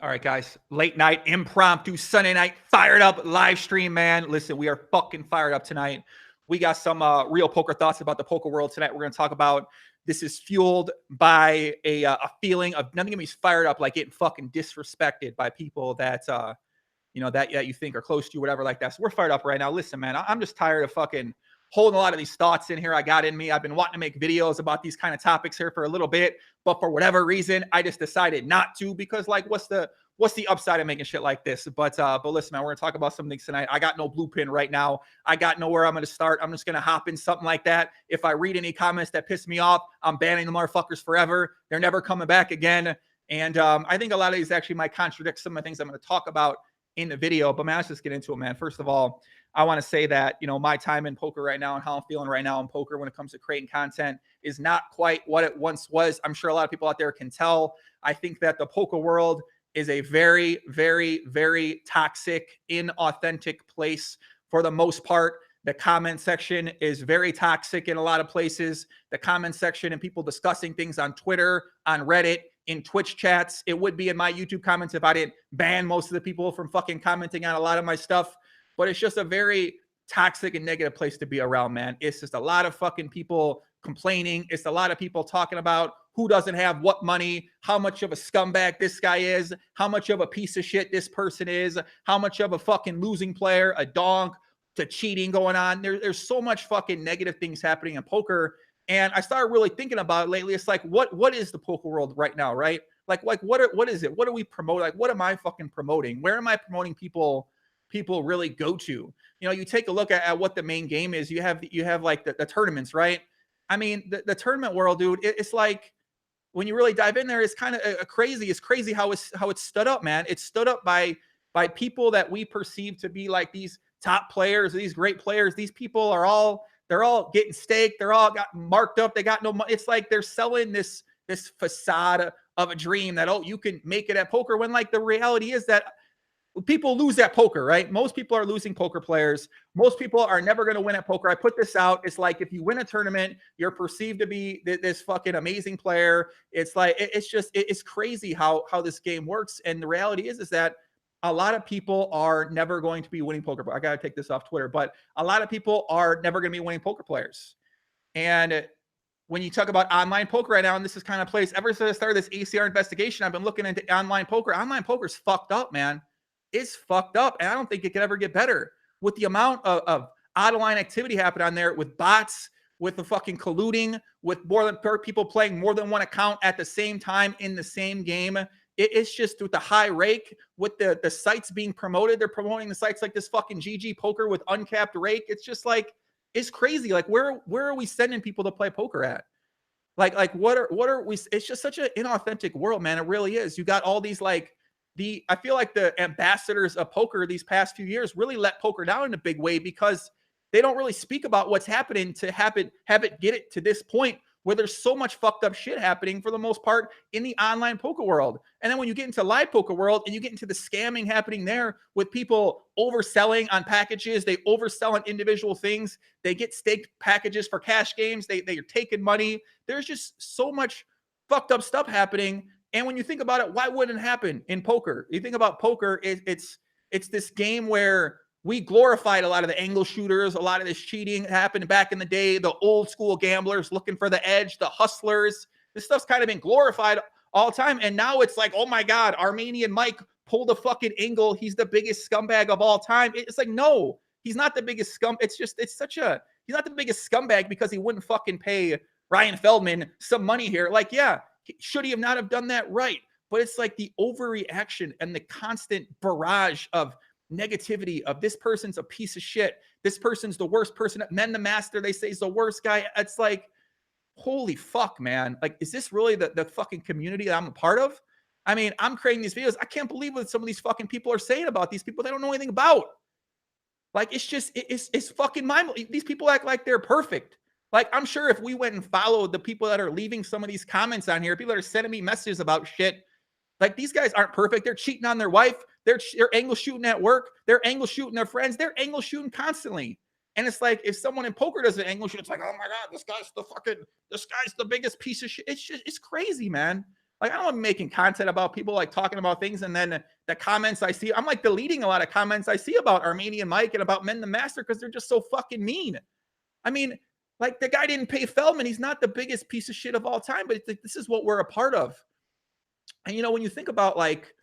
All right, guys. Late night, impromptu, Sunday night, fired up live stream, man. Listen, we are fucking fired up tonight. We got some real poker thoughts about the poker world tonight. We're going to talk about this is fueled by a feeling of nothing gonna be fired up like getting fucking disrespected by people that that you think are close to you, whatever like that. So we're fired up right now. Listen, man, I'm just tired of fucking holding a lot of these thoughts in here I got in me. I've been wanting to make videos about these kind of topics here for a little bit, but for whatever reason, I just decided not to because like what's the upside of making shit like this? But listen, man, we're gonna talk about some things tonight. I got no blueprint right now. I got nowhere I'm gonna start. I'm just gonna hop in something like that. If I read any comments that piss me off, I'm banning the motherfuckers forever. They're never coming back again. And I think a lot of these actually might contradict some of the things I'm gonna talk about in the video, but man, let's just get into it, man. First of all, I want to say that, my time in poker right now and how I'm feeling right now in poker when it comes to creating content is not quite what it once was. I'm sure a lot of people out there can tell. I think that the poker world is a very, very, very toxic, inauthentic place for the most part. The comment section is very toxic in a lot of places. The comment section and people discussing things on Twitter, on Reddit, in Twitch chats. It would be in my YouTube comments if I didn't ban most of the people from fucking commenting on a lot of my stuff. But it's just a very toxic and negative place to be around, man. It's just a lot of fucking people complaining. It's a lot of people talking about who doesn't have what money, how much of a scumbag this guy is, how much of a piece of shit this person is, how much of a fucking losing player, a donk, to cheating going on. There's so much fucking negative things happening in poker. And I started really thinking about it lately. It's like, what is the poker world right now, right? Like what is it? What do we promote? Like, what am I fucking promoting? Where am I promoting people really go to? You take a look at what the main game is. You have like the tournaments, right? I mean, the tournament world, dude, it's like when you really dive in there, it's kind of crazy. It's crazy how it's stood up, man. It's stood up by people that we perceive to be like these top players, these great players. These people they're all getting staked. They're all got marked up. They got no money. It's like they're selling this facade of a dream that, oh, you can make it at poker, when like the reality is that people lose at poker, right? Most people are losing poker players. Most people are never going to win at poker. I put this out. It's like if you win a tournament, you're perceived to be this fucking amazing player. It's like it's crazy how this game works. And the reality is that a lot of people are never going to be winning poker. I got to take this off Twitter, but a lot of people are never going to be winning poker players. And when you talk about online poker right now, and this is kind of place, ever since I started this ACR investigation, I've been looking into online poker. Online poker is fucked up, man. It's fucked up. And I don't think it could ever get better with the amount of out of line activity happening on there, with bots, with the fucking colluding, with more than people playing more than one account at the same time in the same game. It's just with the high rake, with the sites being promoted. They're promoting the sites like this fucking GG poker with uncapped rake. It's just like, it's crazy. Like where are we sending people to play poker at? Like what are we? It's just such an inauthentic world, man. It really is. You got all these I feel like the ambassadors of poker these past few years really let poker down in a big way because they don't really speak about what's happening to have it get it to this point where there's so much fucked up shit happening for the most part in the online poker world. And then when you get into live poker world and you get into the scamming happening there with people overselling on packages, they oversell on individual things, they get staked packages for cash games, they are taking money. There's just so much fucked up stuff happening. And when you think about it, why wouldn't it happen in poker? You think about poker, it's this game where we glorified a lot of the angle shooters, a lot of this cheating happened back in the day, the old school gamblers looking for the edge, the hustlers. This stuff's kind of been glorified all the time. And now it's like, oh my God, Armenian Mike pulled a fucking angle. He's the biggest scumbag of all time. It's like, no, he's not the biggest he's not the biggest scumbag because he wouldn't fucking pay Ryan Feldman some money here. Like, yeah, should he have not have done that? Right. But it's like the overreaction and the constant barrage of negativity of this person's a piece of shit. This person's the worst person. Men the Master, they say, is the worst guy. It's like, holy fuck, man. Like, is this really the fucking community that I'm a part of? I mean, I'm creating these videos. I can't believe what some of these fucking people are saying about these people they don't know anything about. Like, it's just, it's fucking mind-blowing. These people act like they're perfect. Like, I'm sure if we went and followed the people that are leaving some of these comments on here, people that are sending me messages about shit, like, these guys aren't perfect. They're cheating on their wife. They're angle shooting at work. They're angle shooting their friends. They're angle shooting constantly. And it's like, if someone in poker does an angle shoot, it's like, oh my God, this guy's the biggest piece of shit. It's crazy, man. Like, I don't want to be making content about people like talking about things, and then the comments I see, I'm like deleting a lot of comments I see about Armenian Mike and about Men the Master because they're just so fucking mean. I mean, like, the guy didn't pay Feldman. He's not the biggest piece of shit of all time, but it's like, this is what we're a part of. And when you think about like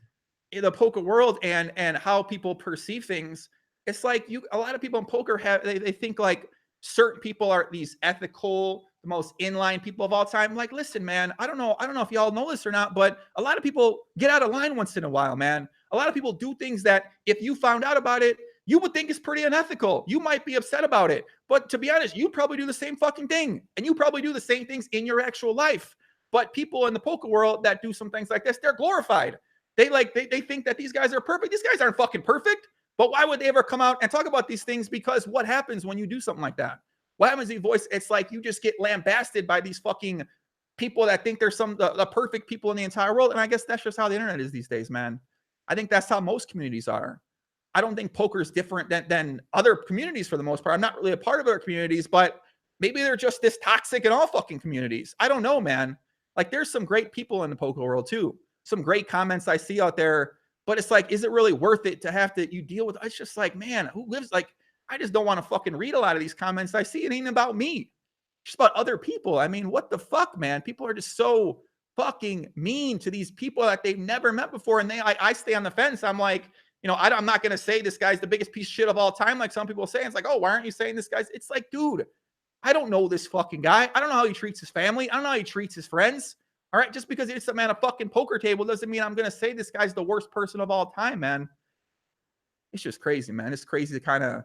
in the poker world and how people perceive things, it's like a lot of people in poker have they think like certain people are these ethical, the most inline people of all time. Like, listen, man, I don't know if y'all know this or not, but a lot of people get out of line once in a while, man. A lot of people do things that if you found out about it, you would think is pretty unethical. You might be upset about it, but to be honest, you probably do the same fucking thing, and you probably do the same things in your actual life. But people in the poker world that do some things like this, they're glorified. They think that these guys are perfect. These guys aren't fucking perfect. But why would they ever come out and talk about these things? Because what happens when you do something like that? What happens when you voice? It's like you just get lambasted by these fucking people that think they're the perfect people in the entire world. And I guess that's just how the internet is these days, man. I think that's how most communities are. I don't think poker is different than other communities for the most part. I'm not really a part of other communities, but maybe they're just this toxic in all fucking communities. I don't know, man. Like, there's some great people in the poker world too. Some great comments I see out there, but it's like, is it really worth it to have to, you deal with? It's just like, man, who lives like, I just don't want to fucking read a lot of these comments I see. It ain't about me. It's just about other people. I mean, what the fuck, man? People are just so fucking mean to these people that they've never met before. And I stay on the fence. I'm like, I'm not going to say this guy's the biggest piece of shit of all time. Like some people say, it's like, oh, why aren't you saying this guy's? It's like, dude, I don't know this fucking guy. I don't know how he treats his family. I don't know how he treats his friends. All right. Just because he's a man a fucking poker table doesn't mean I'm going to say this guy's the worst person of all time, man. It's just crazy, man. It's crazy to kind of,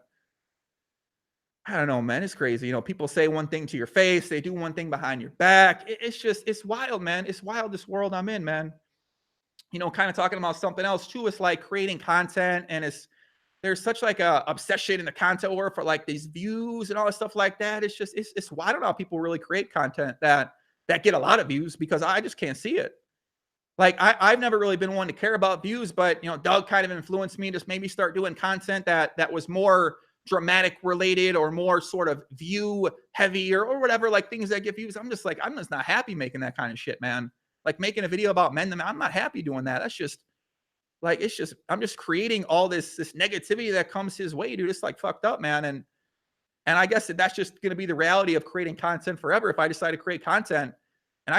I don't know, man. It's crazy. People say one thing to your face. They do one thing behind your back. It's wild, man. It's wild, this world I'm in, man. Kind of talking about something else too. It's like creating content, and there's such like a obsession in the content world for like these views and all this stuff like that. It's just, it's I don't know how people really create content that get a lot of views, because I just can't see it. Like I've never really been one to care about views, but Doug kind of influenced me, just made me start doing content that was more dramatic related or more sort of view heavy or whatever, like things that get views. I'm just not happy making that kind of shit, man. Like making a video about men, I'm not happy doing that. That's just like, I'm just creating all this negativity that comes his way, dude. It's like fucked up, man. And I guess that's just going to be the reality of creating content forever. If I decide to create content, and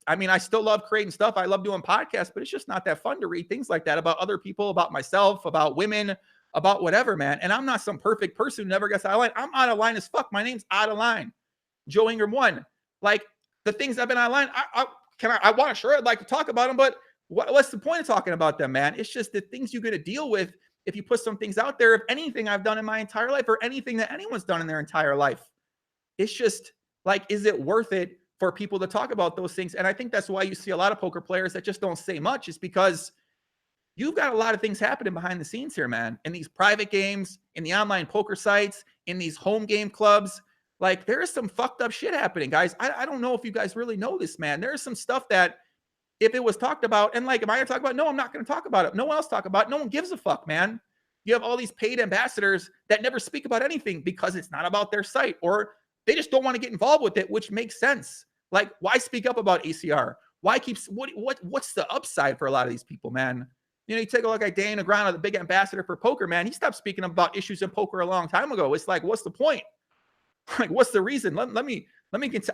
I still love creating stuff. I love doing podcasts, but it's just not that fun to read things like that about other people, about myself, about women, about whatever, man. And I'm not some perfect person who never gets out of line. I'm out of line as fuck. My name's out of line. Joe Ingram 1. Like the things I've been out of line, I'd like to talk about them, but what's the point of talking about them, man? It's just the things you're going to deal with if you put some things out there, of anything I've done in my entire life or anything that anyone's done in their entire life. It's just like, is it worth it for people to talk about those things? And I think that's why you see a lot of poker players that just don't say much, is because you've got a lot of things happening behind the scenes here, man. In these private games, in the online poker sites, in these home game clubs. Like, there is some fucked up shit happening, guys. I don't know if you guys really know this, man. There is some stuff that if it was talked about, and like, am I going to talk about it? No, I'm not going to talk about it. No one else talk about it. No one gives a fuck, man. You have all these paid ambassadors that never speak about anything because it's not about their site, or they just don't want to get involved with it, which makes sense. Like, why speak up about ACR? Why what's the upside for a lot of these people, man? You take a look at Dana Negreanu, the big ambassador for poker, man. He stopped speaking about issues in poker a long time ago. It's like, what's the point? Like, what's the reason? Let me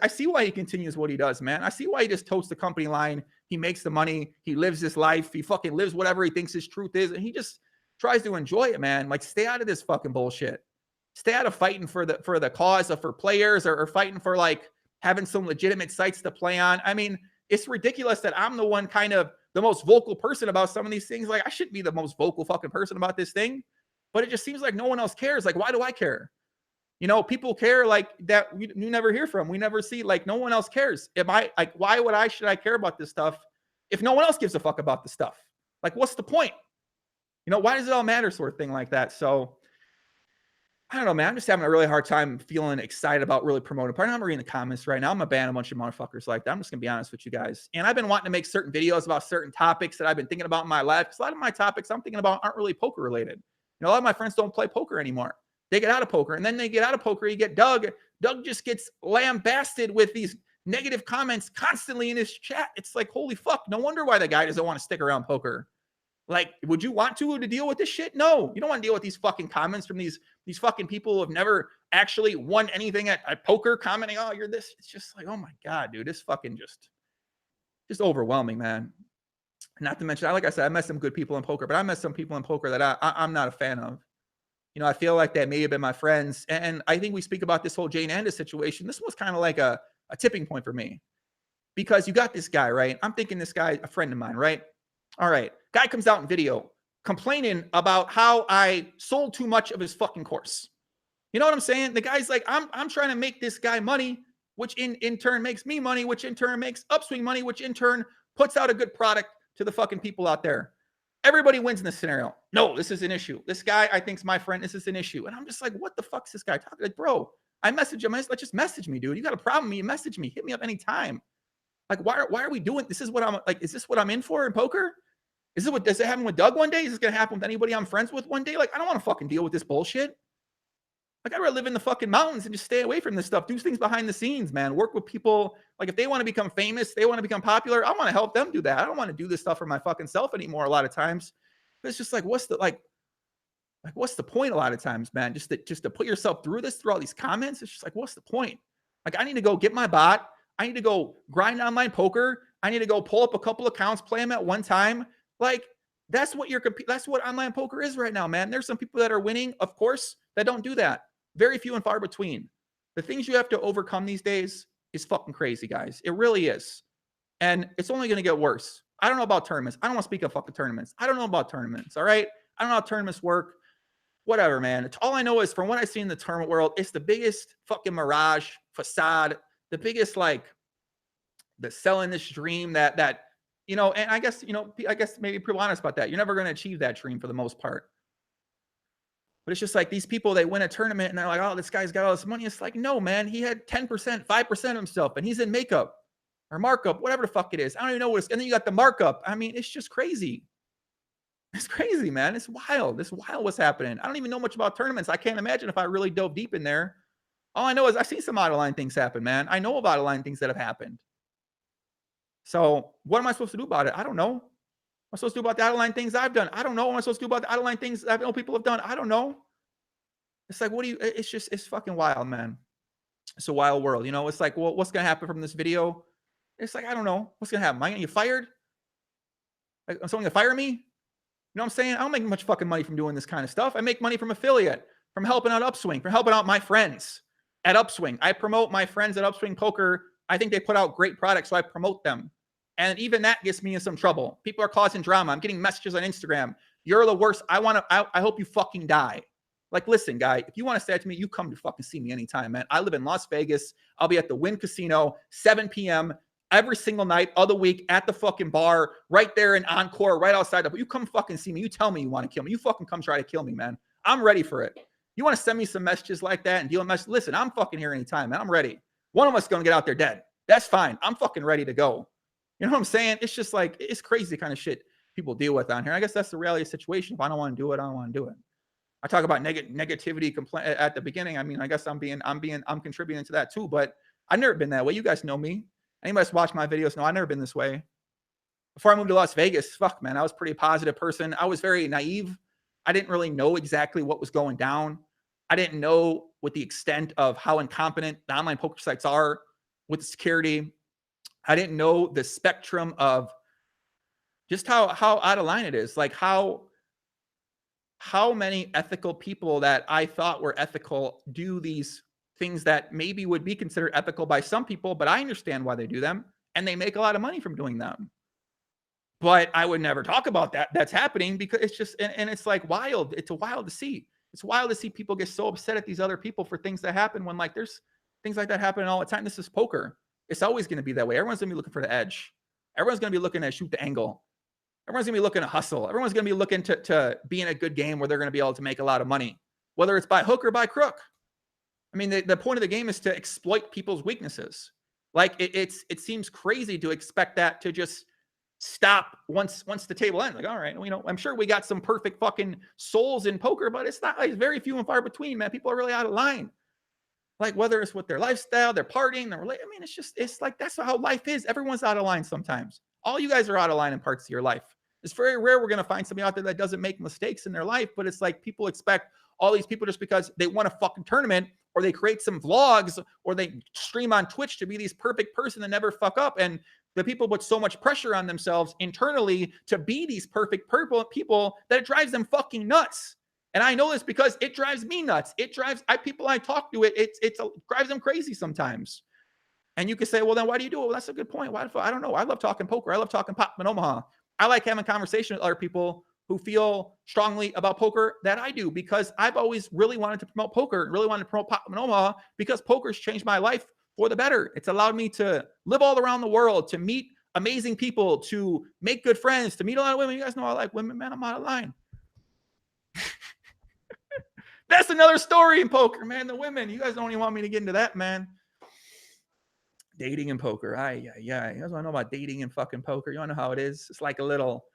I see why he continues what he does, man. I see why he just totes the company line. He makes the money. He lives his life. He fucking lives whatever he thinks his truth is. And he just tries to enjoy it, man. Like, stay out of this fucking bullshit. Stay out of fighting for the cause of for players or fighting for like having some legitimate sites to play on. I mean, it's ridiculous that I'm the one kind of the most vocal person about some of these things. Like, I shouldn't be the most vocal fucking person about this thing, but it just seems like no one else cares. Like, why do I care? People care like that. You never hear from. We never see, like, no one else cares. Should I care about this stuff if no one else gives a fuck about the stuff? Like, what's the point? Why does it all matter, sort of thing like that? So I don't know, man. I'm just having a really hard time feeling excited about really promoting. I'm reading the comments right now. I'm going to ban a bunch of motherfuckers like that. I'm just going to be honest with you guys. And I've been wanting to make certain videos about certain topics that I've been thinking about in my life, because a lot of my topics I'm thinking about aren't really poker related. A lot of my friends don't play poker anymore. They get out of poker, and then they get out of poker. You get Doug. Doug just gets lambasted with these negative comments constantly in his chat. It's like, holy fuck. No wonder why the guy doesn't want to stick around poker. Like, would you want to deal with this shit? No, you don't want to deal with these fucking comments from these fucking people who have never actually won anything at poker, commenting, oh, you're this. It's just like, oh my God, dude, this fucking just overwhelming, man. Not to mention, like I said, I met some good people in poker, but I met some people in poker that I'm not a fan of. You know, I feel like that may have been my friends. And I think we speak about this whole Jane Andis situation. This was kind of like a tipping point for me, because you got this guy, right? I'm thinking this guy, a friend of mine, right? All right. Guy comes out in video complaining about how I sold too much of his fucking course. You know what I'm saying? The guy's like, I'm trying to make this guy money, which in turn makes me money, which in turn makes Upswing money, which in turn puts out a good product to the fucking people out there. Everybody wins in this scenario. No, this is an issue. This guy, I think's my friend. This is an issue. And I'm just like, what the fuck's this guy talking? Like, bro, I message him. Like, just message me, dude. You got a problem with me? You message me. Hit me up anytime. Like, why are we doing this? Is what I'm like, is this what I'm in for in poker? Is this what does it happen with Doug one day? Is this gonna happen with anybody I'm friends with one day? Like, I don't want to fucking deal with this bullshit. Like, I'd rather live in the fucking mountains and just stay away from this stuff. Do things behind the scenes, man. Work with people. Like, if they want to become famous, they want to become popular, I want to help them do that. I don't want to do this stuff for my fucking self anymore a lot of times. But it's just like, what's the point a lot of times, man? Just to put yourself through all these comments. It's just like, what's the point? Like, I need to go get my bot. I need to go grind online poker. I need to go pull up a couple accounts, play them at one time. Like, that's what online poker is right now, man. There's some people that are winning, of course, that don't do that. Very few and far between. The things you have to overcome these days is fucking crazy, guys. It really is. And it's only going to get worse. I don't know about tournaments. I don't want to speak of fucking tournaments. I don't know about tournaments, all right? I don't know how tournaments work. Whatever, man. It's all I know is from what I see in the tournament world, it's the biggest fucking mirage, facade, the biggest, like, the selling this dream that you know, and I guess maybe people honest about that. You're never going to achieve that dream for the most part. But it's just like these people, they win a tournament and they're like, oh, this guy's got all this money. It's like, no, man, he had 10%, 5% of himself, and he's in makeup or markup, whatever the fuck it is. I don't even know what it's, and then you got the markup. I mean, it's just crazy. It's crazy, man. It's wild. It's wild what's happening. I don't even know much about tournaments. I can't imagine if I really dove deep in there. All I know is I've seen some out-of-line things happen, man. I know about out-of-line things that have happened. So what am I supposed to do about it? I don't know. What am I supposed to do about the out-of-line things I've done? I don't know. What am I supposed to do about the out-of-line things I know people have done? I don't know. It's like, it's fucking wild, man. It's a wild world. You know, it's like, well, what's going to happen from this video? It's like, I don't know. What's going to happen? Am I going to get fired? Like, is someone going to fire me? You know what I'm saying? I don't make much fucking money from doing this kind of stuff. I make money from affiliate, from helping out Upswing, from helping out my friends at Upswing. I promote my friends at Upswing Poker. I think they put out great products, so I promote them. And even that gets me in some trouble. People are causing drama. I'm getting messages on Instagram. You're the worst. I hope you fucking die. Like, listen, guy, if you want to say that to me, you come to fucking see me anytime, man. I live in Las Vegas. I'll be at the Wynn Casino, 7 p.m. every single night of the week at the fucking bar, right there in Encore, right outside. You come fucking see me. You tell me you want to kill me. You fucking come try to kill me, man. I'm ready for it. You want to send me some messages like that and deal with messages? Listen, I'm fucking here anytime, man. I'm ready. One of us is going to get out there dead. That's fine. I'm fucking ready to go. You know what I'm saying? It's just like, it's crazy kind of shit people deal with on here. I guess that's the reality of the situation. If I don't want to do it, I don't want to do it. I talk about negativity complaint at the beginning. I mean, I guess I'm contributing to that too, but I've never been that way. You guys know me. Anybody that's watched my videos know I've never been this way. Before I moved to Las Vegas, fuck, man, I was a pretty positive person. I was very naive. I didn't really know exactly what was going down. I didn't know what the extent of how incompetent the online poker sites are with the security. I didn't know the spectrum of just how out of line it is. Like how many ethical people that I thought were ethical do these things that maybe would be considered ethical by some people, but I understand why they do them, and they make a lot of money from doing them. But I would never talk about that. That's happening because it's just, and it's like wild. It's wild to see. It's wild to see people get so upset at these other people for things that happen when, like, there's things like that happening all the time. This is poker. It's always going to be that way. Everyone's going to be looking for the edge. Everyone's going to be looking to shoot the angle. Everyone's going to be looking to hustle. Everyone's going to be looking to be in a good game where they're going to be able to make a lot of money, whether it's by hook or by crook. I mean, the point of the game is to exploit people's weaknesses. Like, it seems crazy to expect that to just stop once the table ends. Like, all right, you know, I'm sure we got some perfect fucking souls in poker, but it's not. It's very few and far between, man. People are really out of line. Like whether it's with their lifestyle, their partying, their I mean, it's like that's how life is. Everyone's out of line sometimes. All you guys are out of line in parts of your life. It's very rare we're gonna find somebody out there that doesn't make mistakes in their life, but it's like people expect all these people just because they won a fucking tournament or they create some vlogs or they stream on Twitch to be these perfect person that never fuck up. And the people put so much pressure on themselves internally to be these perfect people that it drives them fucking nuts. And I know this because it drives me nuts. It drives people I talk to. It drives them crazy sometimes. And you could say, well, then why do you do it? Well, that's a good point. Why? I don't know. I love talking poker. I love talking pop in Omaha. I like having conversation with other people who feel strongly about poker that I do because I've always really wanted to promote poker and really wanted to promote pop in Omaha because poker's changed my life for the better. It's allowed me to live all around the world, to meet amazing people, to make good friends, to meet a lot of women. You guys know I like women, man. I'm out of line. That's another story in poker, man. The women, you guys don't even want me to get into that, man. Dating and poker. Yeah. You guys want to know about dating and fucking poker? You want to know how it is? It's like a little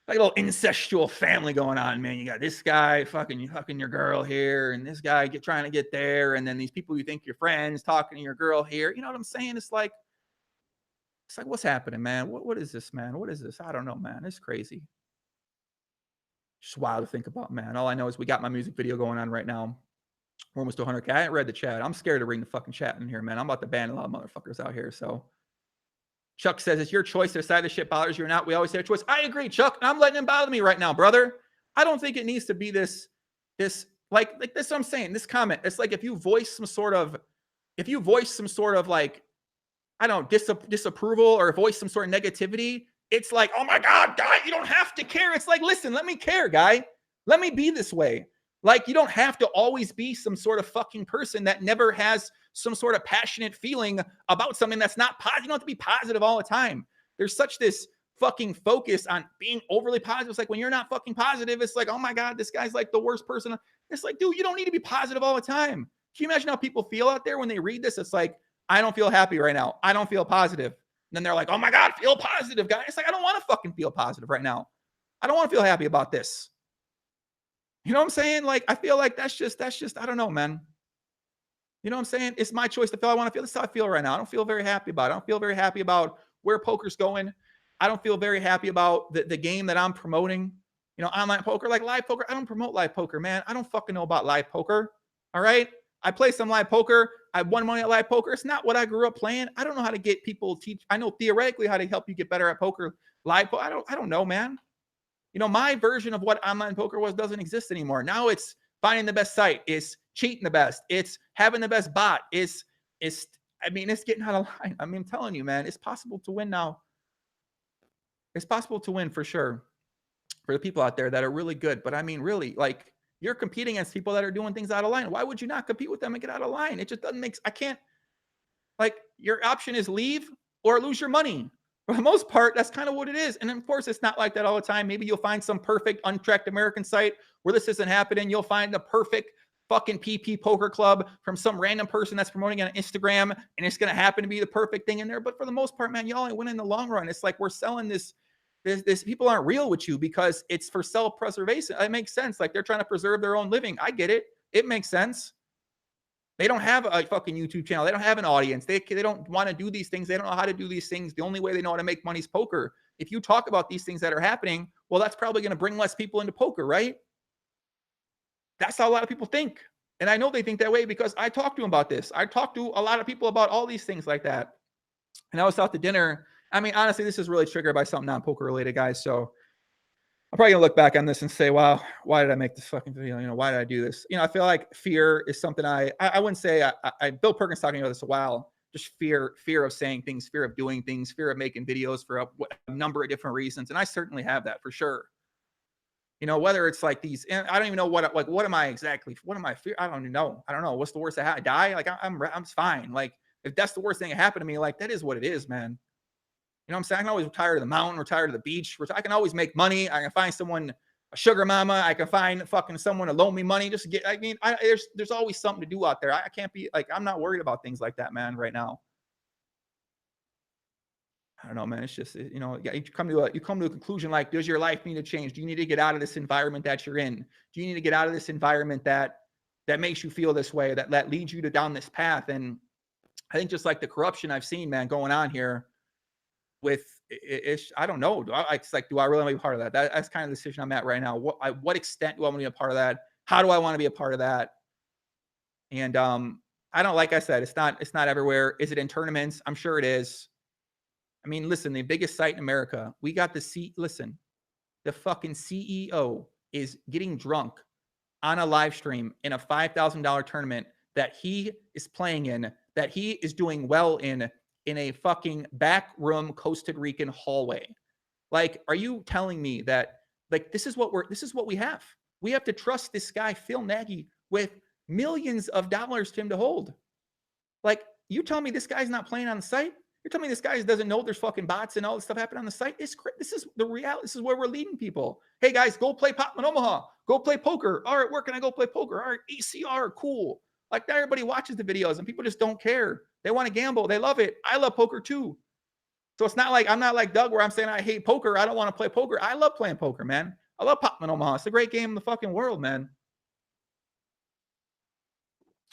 incestual family going on, man. You got this guy fucking your girl here, and this guy trying to get there, and then these people you think you're friends talking to your girl here. You know what I'm saying? It's like what's happening, man? What is this, man? What is this? I don't know, man. It's crazy. Just wild to think about, man. All I know is we got my music video going on right now. We're almost to 100K. I haven't read the chat. I'm scared to read the fucking chat in here, man. I'm about to ban a lot of motherfuckers out here. So Chuck says it's your choice to decide this shit bothers you or not. We always say a choice. I agree, Chuck. I'm letting it bother me right now, brother. I don't think it needs to be this like this. What I'm saying. This comment. It's like if you voice some sort of like, I don't know, disapproval or voice some sort of negativity. It's like, oh my God, guy, you don't have to care. It's like, listen, let me care, guy. Let me be this way. Like, you don't have to always be some sort of fucking person that never has some sort of passionate feeling about something that's not positive. You don't have to be positive all the time. There's such this fucking focus on being overly positive. It's like when you're not fucking positive, it's like, oh my God, this guy's like the worst person. It's like, dude, you don't need to be positive all the time. Can you imagine how people feel out there when they read this? It's like, I don't feel happy right now. I don't feel positive. And then they're like, oh my God, feel positive, guys. It's like, I don't want to fucking feel positive right now. I don't want to feel happy about this. You know what I'm saying? Like, I feel like that's just, I don't know, man. You know what I'm saying? It's my choice to feel I want to feel. This is how I feel right now. I don't feel very happy about it. I don't feel very happy about where poker's going. I don't feel very happy about the game that I'm promoting. You know, online poker, like live poker. I don't promote live poker, man. I don't fucking know about live poker. All right. I play some live poker. I won money at live poker. It's not what I grew up playing. I don't know how to get people teach. I know theoretically how to help you get better at poker. Live poker. I don't know, man. You know, my version of what online poker was doesn't exist anymore. Now it's finding the best site. It's cheating the best. It's having the best bot. I mean, it's getting out of line. I mean, I'm telling you, man, it's possible to win now. It's possible to win for sure for the people out there that are really good. But I mean, really, like, you're competing against people that are doing things out of line. Why would you not compete with them and get out of line? It just doesn't make, I can't, like, your option is leave or lose your money. For the most part, that's kind of what it is. And of course, it's not like that all the time. Maybe you'll find some perfect untracked American site where this isn't happening. You'll find the perfect fucking PP poker club from some random person that's promoting it on Instagram, and it's going to happen to be the perfect thing in there. But for the most part, man, y'all ain't winning in the long run. It's like we're selling this people aren't real with you because it's for self-preservation. It makes sense. Like, they're trying to preserve their own living. I get it. It makes sense. They don't have a fucking YouTube channel. They don't have an audience. They don't want to do these things. They don't know how to do these things. The only way they know how to make money is poker. If you talk about these things that are happening, well, that's probably going to bring less people into poker, right? That's how a lot of people think. And I know they think that way because I talked to them about this. I talked to a lot of people about all these things like that. And I was out to dinner. I mean, honestly, this is really triggered by something non-poker related, guys. So I'm probably gonna look back on this and say, wow, why did I make this fucking video? You know, why did I do this? You know, I feel like fear is something I wouldn't say Bill Perkins talking about this a while. Just fear of saying things, fear of doing things, fear of making videos for a number of different reasons. And I certainly have that for sure. You know, whether it's like these, and I don't even know what am I exactly? What am I fear? I don't even know. I don't know. What's the worst that happen? Die? Like I'm fine. Like, if that's the worst thing that happened to me, like, that is what it is, man. You know what I'm saying? I can always retire to the mountain, retire to the beach. I can always make money. I can find someone, a sugar mama. I can find fucking someone to loan me money just to get, I mean, there's always something to do out there. I can't be like, I'm not worried about things like that, man, right now. I don't know, man. It's just, you know, you come to a conclusion like, does your life need to change? Do you need to get out of this environment that you're in? Do you need to get out of this environment that that makes you feel this way, that leads you to down this path. And I think just like the corruption I've seen, man, going on here with ish, I don't know. It's like, do I really want to be part of that? That's kind of the decision I'm at right now. What extent do I want to be a part of that? How do I want to be a part of that? And I don't, like I said, it's not everywhere. Is it in tournaments? I'm sure it is. I mean, listen, the biggest site in America, we got the fucking CEO is getting drunk on a live stream in a $5,000 tournament that he is playing in, that he is doing well in a fucking back room Costa Rican hallway. Like, are you telling me that, like, this is what we have? We have to trust this guy, Phil Nagy, with millions of dollars to him to hold. Like, you tell me this guy's not playing on the site? You're telling me this guy doesn't know there's fucking bots and all this stuff happening on the site? This is the reality. This is where we're leading people. Hey, guys, go play Popman Omaha. Go play poker. All right, where can I go play poker? All right, ECR, cool. Like, not everybody watches the videos, and people just don't care. They want to gamble. They love it. I love poker, too. So it's not like, I'm not like Doug where I'm saying I hate poker. I don't want to play poker. I love playing poker, man. I love Popman Omaha. It's a great game in the fucking world, man.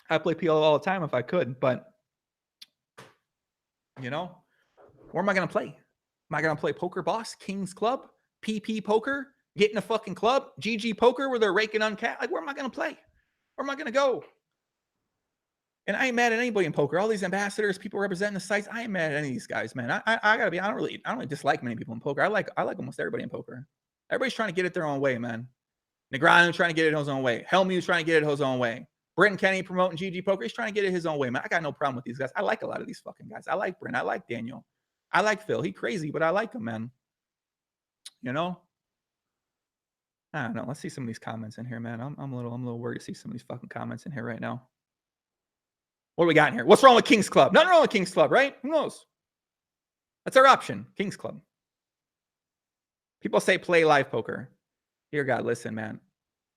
I play PLO all the time if I could, but, you know, where am I going to play? Am I going to play Poker Boss, King's Club, PP Poker, get in a fucking club, GG Poker where they're raking on cat? Like, where am I going to play? Where am I going to go? And I ain't mad at anybody in poker. All these ambassadors, people representing the sites, I ain't mad at any of these guys, man. I gotta be, I don't really dislike many people in poker. I like almost everybody in poker. Everybody's trying to get it their own way, man. Negreanu trying to get it his own way. Helmuth's trying to get it his own way. Britton Kenny promoting GG Poker. He's trying to get it his own way, man. I got no problem with these guys. I like a lot of these fucking guys. I like Britton. I like Daniel. I like Phil. He crazy, but I like him, man. You know? I don't know. Let's see some of these comments in here, man. I'm a little worried to see some of these fucking comments in here right now. What do we got in here? What's wrong with King's Club? Nothing wrong with King's Club, right? Who knows? That's our option. King's Club. People say play live poker. Dear God, listen, man.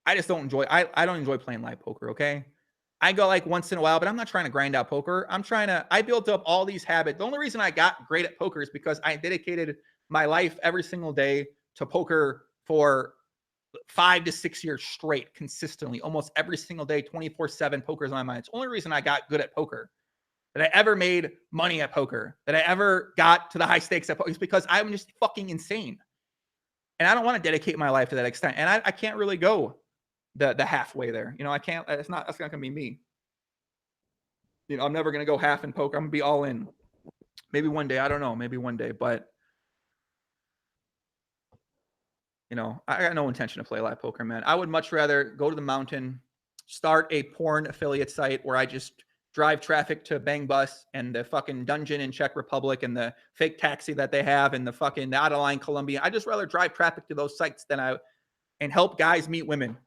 I just don't enjoy, I don't enjoy playing live poker, okay? I go like once in a while, but I'm not trying to grind out poker. I built up all these habits. The only reason I got great at poker is because I dedicated my life every single day to poker for 5 to 6 years straight, consistently, almost every single day, 24/7. Poker's on my mind. It's the only reason I got good at poker, that I ever made money at poker, that I ever got to the high stakes at poker, is because I'm just fucking insane. And I don't want to dedicate my life to that extent. And I can't really go the halfway there. You know, I can't, that's not going to be me. You know, I'm never going to go half in poker. I'm going to be all in. Maybe one day, I don't know, maybe one day, but you know, I got no intention to play live poker, man. I would much rather go to the mountain, start a porn affiliate site where I just drive traffic to Bang Bus and the fucking dungeon in Czech Republic and the fake taxi that they have and the fucking out of line Colombia. I just rather drive traffic to those sites and help guys meet women,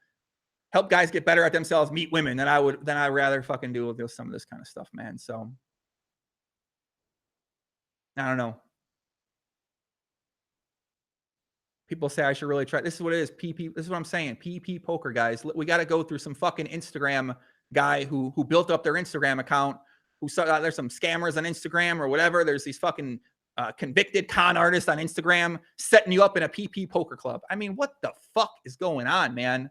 help guys get better at themselves, meet women than I'd rather fucking do some of this kind of stuff, man. So I don't know. People say I should really try. This is what it is. PP. This is what I'm saying. PP poker, guys. We got to go through some fucking Instagram guy who built up their Instagram account. Who saw there's some scammers on Instagram or whatever. There's these fucking convicted con artists on Instagram setting you up in a PP poker club. I mean, what the fuck is going on, man?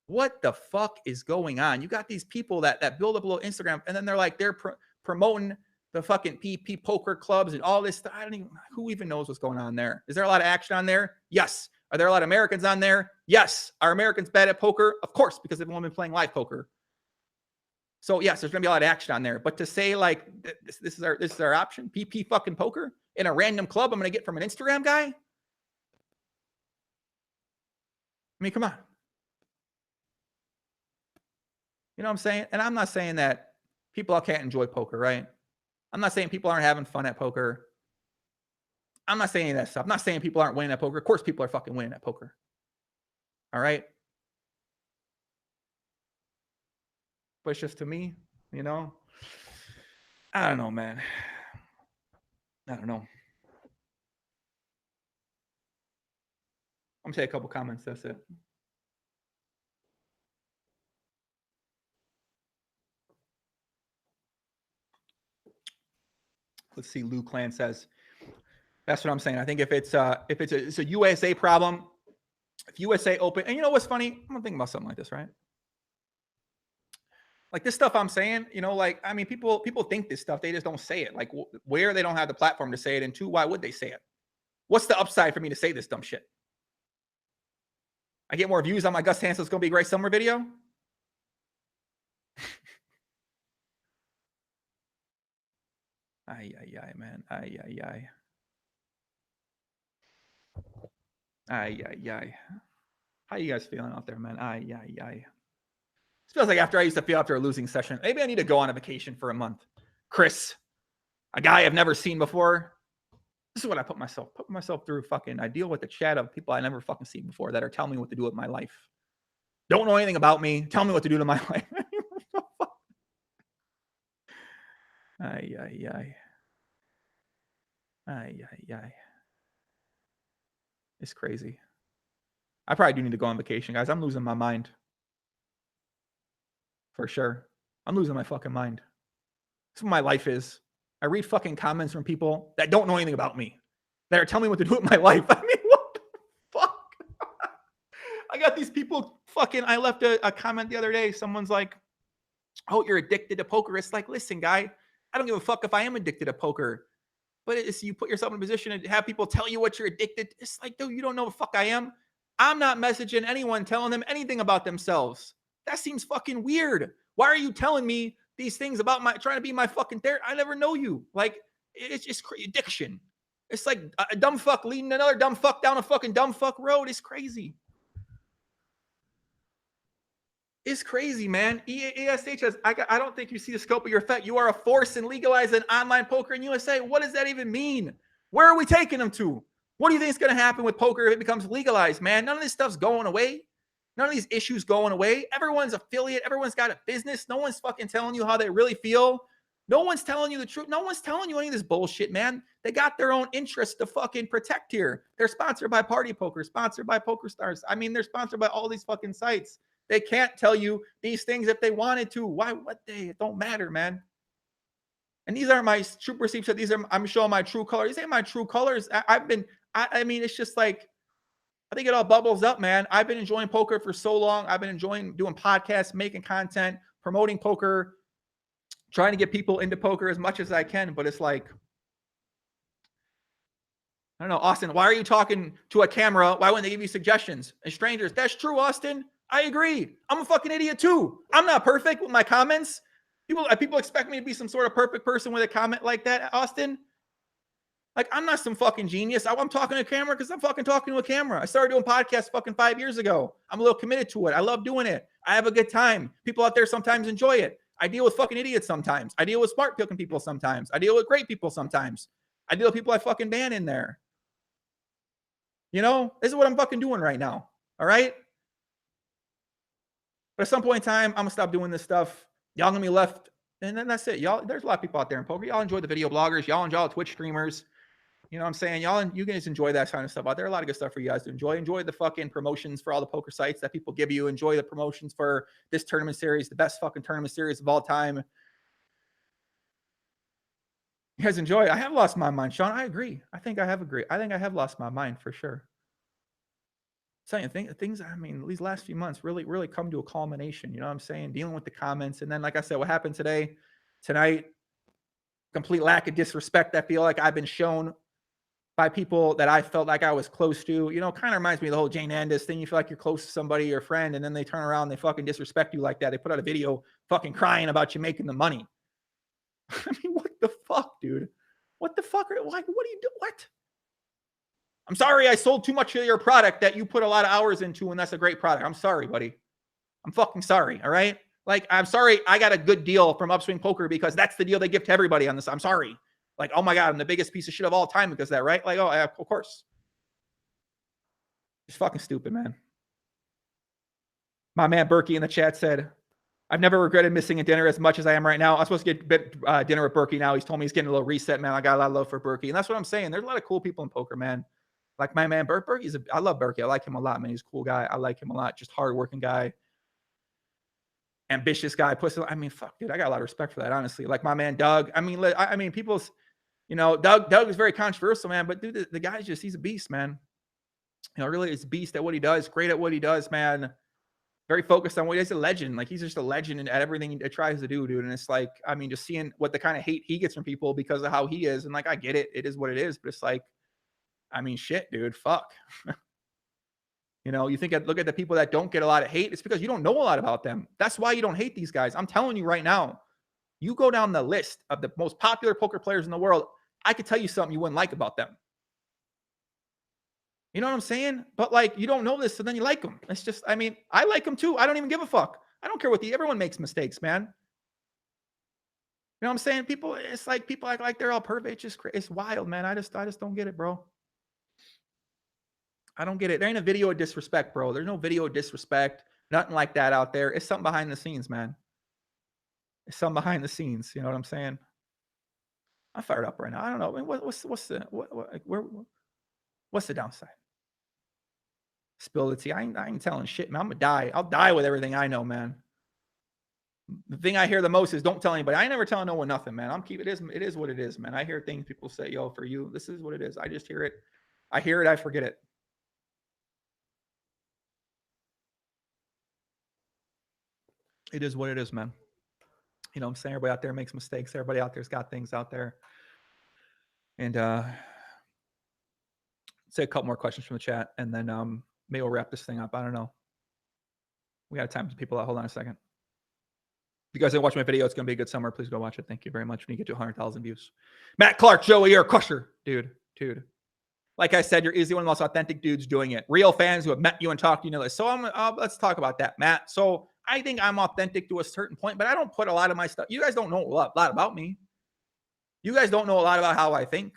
What the fuck is going on? You got these people that build up a little Instagram, and then they're like promoting the fucking PP poker clubs and all this stuff. Who even knows what's going on there? Is there a lot of action on there? Yes. Are there a lot of Americans on there? Yes. Are Americans bad at poker? Of course, because they've only been playing live poker. So yes, there's going to be a lot of action on there. But to say like, this is our option, PP fucking poker in a random club I'm going to get from an Instagram guy? I mean, come on. You know what I'm saying? And I'm not saying that people can't enjoy poker, right? I'm not saying people aren't having fun at poker. I'm not saying that stuff. I'm not saying people aren't winning at poker. Of course, people are fucking winning at poker. All right. But it's just to me, you know, I don't know, man. I don't know. I'm going to take a couple comments. That's it. Let's see. Lou Clan says, that's what I'm saying. I think if it's a USA problem, if USA open, and you know what's funny? I'm gonna think about something like this, right? Like this stuff I'm saying, you know, like, I mean, people think this stuff, they just don't say it. Like where they don't have the platform to say it, and two, why would they say it? What's the upside for me to say this dumb shit? I get more views on my Gus Hansen's gonna be a great summer video. Ay, ay, ay, man. Ay, ay, ay. Ay, ay, ay. How you guys feeling out there, man? Ay, ay, ay. This feels like after I used to feel after a losing session. Maybe I need to go on a vacation for a month. Chris, a guy I've never seen before. This is what I put myself through. Fucking, I deal with the chat of people I never fucking seen before that are telling me what to do with my life. Don't know anything about me. Tell me what to do to my life. Ay, ay, ay. Ay, ay, ay. It's crazy. I probably do need to go on vacation, guys. I'm losing my mind. For sure. I'm losing my fucking mind. That's what my life is. I read fucking comments from people that don't know anything about me, that are telling me what to do with my life. I mean, what the fuck? I got these people fucking, I left a comment the other day. Someone's like, oh, you're addicted to poker. It's like, listen, guy, I don't give a fuck if I am addicted to poker. But it's you put yourself in a position to have people tell you what you're addicted to. It's like, dude, you don't know what the fuck I am. I'm not messaging anyone telling them anything about themselves. That seems fucking weird. Why are you telling me these things about my trying to be my fucking therapist? I never know you. Like, it's just addiction. It's like a dumb fuck leading another dumb fuck down a fucking dumb fuck road. It's crazy. It's crazy, man. ESH says, I don't think you see the scope of your effect. You are a force in legalizing online poker in USA. What does that even mean? Where are we taking them to? What do you think is going to happen with poker if it becomes legalized, man? None of this stuff's going away. None of these issues going away. Everyone's affiliate. Everyone's got a business. No one's fucking telling you how they really feel. No one's telling you the truth. No one's telling you any of this bullshit, man. They got their own interests to fucking protect here. They're sponsored by Party Poker, sponsored by Poker Stars. I mean, they're sponsored by all these fucking sites. They can't tell you these things if they wanted to. Why would they? It don't matter, man. And these aren't my true perceived. These are, I'm showing my true colors. These ain't my true colors. I mean, it's just like, I think it all bubbles up, man. I've been enjoying poker for so long. I've been enjoying doing podcasts, making content, promoting poker, trying to get people into poker as much as I can. But it's like, I don't know, Austin, why are you talking to a camera? Why wouldn't they give you suggestions? And strangers, that's true, Austin. I agree. I'm a fucking idiot too. I'm not perfect with my comments. People expect me to be some sort of perfect person with a comment like that, Austin. Like, I'm not some fucking genius. I'm talking to a camera because I'm fucking talking to a camera. I started doing podcasts fucking 5 years ago. I'm a little committed to it. I love doing it. I have a good time. People out there sometimes enjoy it. I deal with fucking idiots sometimes. I deal with smart fucking people sometimes. I deal with great people sometimes. I deal with people I fucking ban in there. You know, this is what I'm fucking doing right now. All right? But at some point in time, I'm going to stop doing this stuff. Y'all going to be left. And then that's it. Y'all, there's a lot of people out there in poker. Y'all enjoy the video bloggers. Y'all enjoy Twitch streamers. You know what I'm saying? You guys enjoy that kind of stuff out there. A lot of good stuff for you guys to enjoy. Enjoy the fucking promotions for all the poker sites that people give you. Enjoy the promotions for this tournament series, the best fucking tournament series of all time. You guys enjoy it. I have lost my mind, Shaun. I agree. I think I have lost my mind for sure. Saying things, I mean, these last few months really come to a culmination. You know what I'm saying? Dealing with the comments. And then, like I said, what happened tonight, complete lack of disrespect. I feel like I've been shown by people that I felt like I was close to. You know, kind of reminds me of the whole Jane Andis thing. You feel like you're close to somebody, your friend, and then they turn around and they fucking disrespect you like that. They put out a video fucking crying about you making the money. I mean, what the fuck, dude? What the fuck? Like, what do you do? What? I'm sorry I sold too much of your product that you put a lot of hours into, and that's a great product. I'm sorry, buddy. I'm fucking sorry, all right? Like, I'm sorry I got a good deal from Upswing Poker because that's the deal they give to everybody on this. I'm sorry. Like, oh my God, I'm the biggest piece of shit of all time because of that, right? Like, oh, yeah, of course. It's fucking stupid, man. My man Berkey in the chat said, I've never regretted missing a dinner as much as I am right now. I'm supposed to get dinner with Berkey now. He's told me he's getting a little reset, man. I got a lot of love for Berkey. And that's what I'm saying. There's a lot of cool people in poker, man. Like my man Berkey's I love Berkey. I like him a lot, man. He's a cool guy. I like him a lot. Just hardworking guy. Ambitious guy. I mean, fuck, dude. I got a lot of respect for that, honestly. Like my man Doug. I mean, people's, you know, Doug is very controversial, man. But dude, the guy's he's a beast, man. You know, really, he's a beast at what he does. Great at what he does, man. Very focused on what he's a legend. Like he's just a legend at everything he tries to do, dude. And it's like, I mean, just seeing what the kind of hate he gets from people because of how he is. And like, I get it. It is what it is. But it's like, I mean, shit, dude, fuck. You know, look at the people that don't get a lot of hate. It's because you don't know a lot about them. That's why you don't hate these guys. I'm telling you right now, you go down the list of the most popular poker players in the world, I could tell you something you wouldn't like about them. You know what I'm saying? But like, you don't know this, so then you like them. It's just, I mean, I like them too. I don't even give a fuck. I don't care everyone makes mistakes, man. You know what I'm saying? It's like people act like they're all perfect. It's wild, man. I just don't get it, bro. I don't get it. There ain't a video of disrespect, bro. There's no video of disrespect. Nothing like that out there. It's something behind the scenes, man. It's something behind the scenes. You know what I'm saying? I'm fired up right now. I don't know. I mean, what's the downside? Spill the tea. I ain't telling shit, man. I'm gonna die. I'll die with everything I know, man. The thing I hear the most is don't tell anybody. I ain't never telling no one nothing, man. It is what it is, man. I hear things people say, yo, for you, this is what it is. I just hear it. I hear it, I forget it. It is what it is, man. You know what I'm saying? Everybody out there makes mistakes. Everybody out there's got things out there. And say a couple more questions from the chat, and then maybe we'll wrap this thing up. I don't know. We got time to people out. Hold on a second. If you guys didn't watch my video, it's going to be a good summer. Please go watch it. Thank you very much when you get to 100,000 views. Matt Clark, Joey, you're a crusher. Dude. Like I said, you're easily one of the most authentic dudes doing it. Real fans who have met you and talked to you know this. So let's talk about that, Matt. So I think I'm authentic to a certain point, but I don't put a lot of my stuff. You guys don't know a lot about me. You guys don't know a lot about how I think.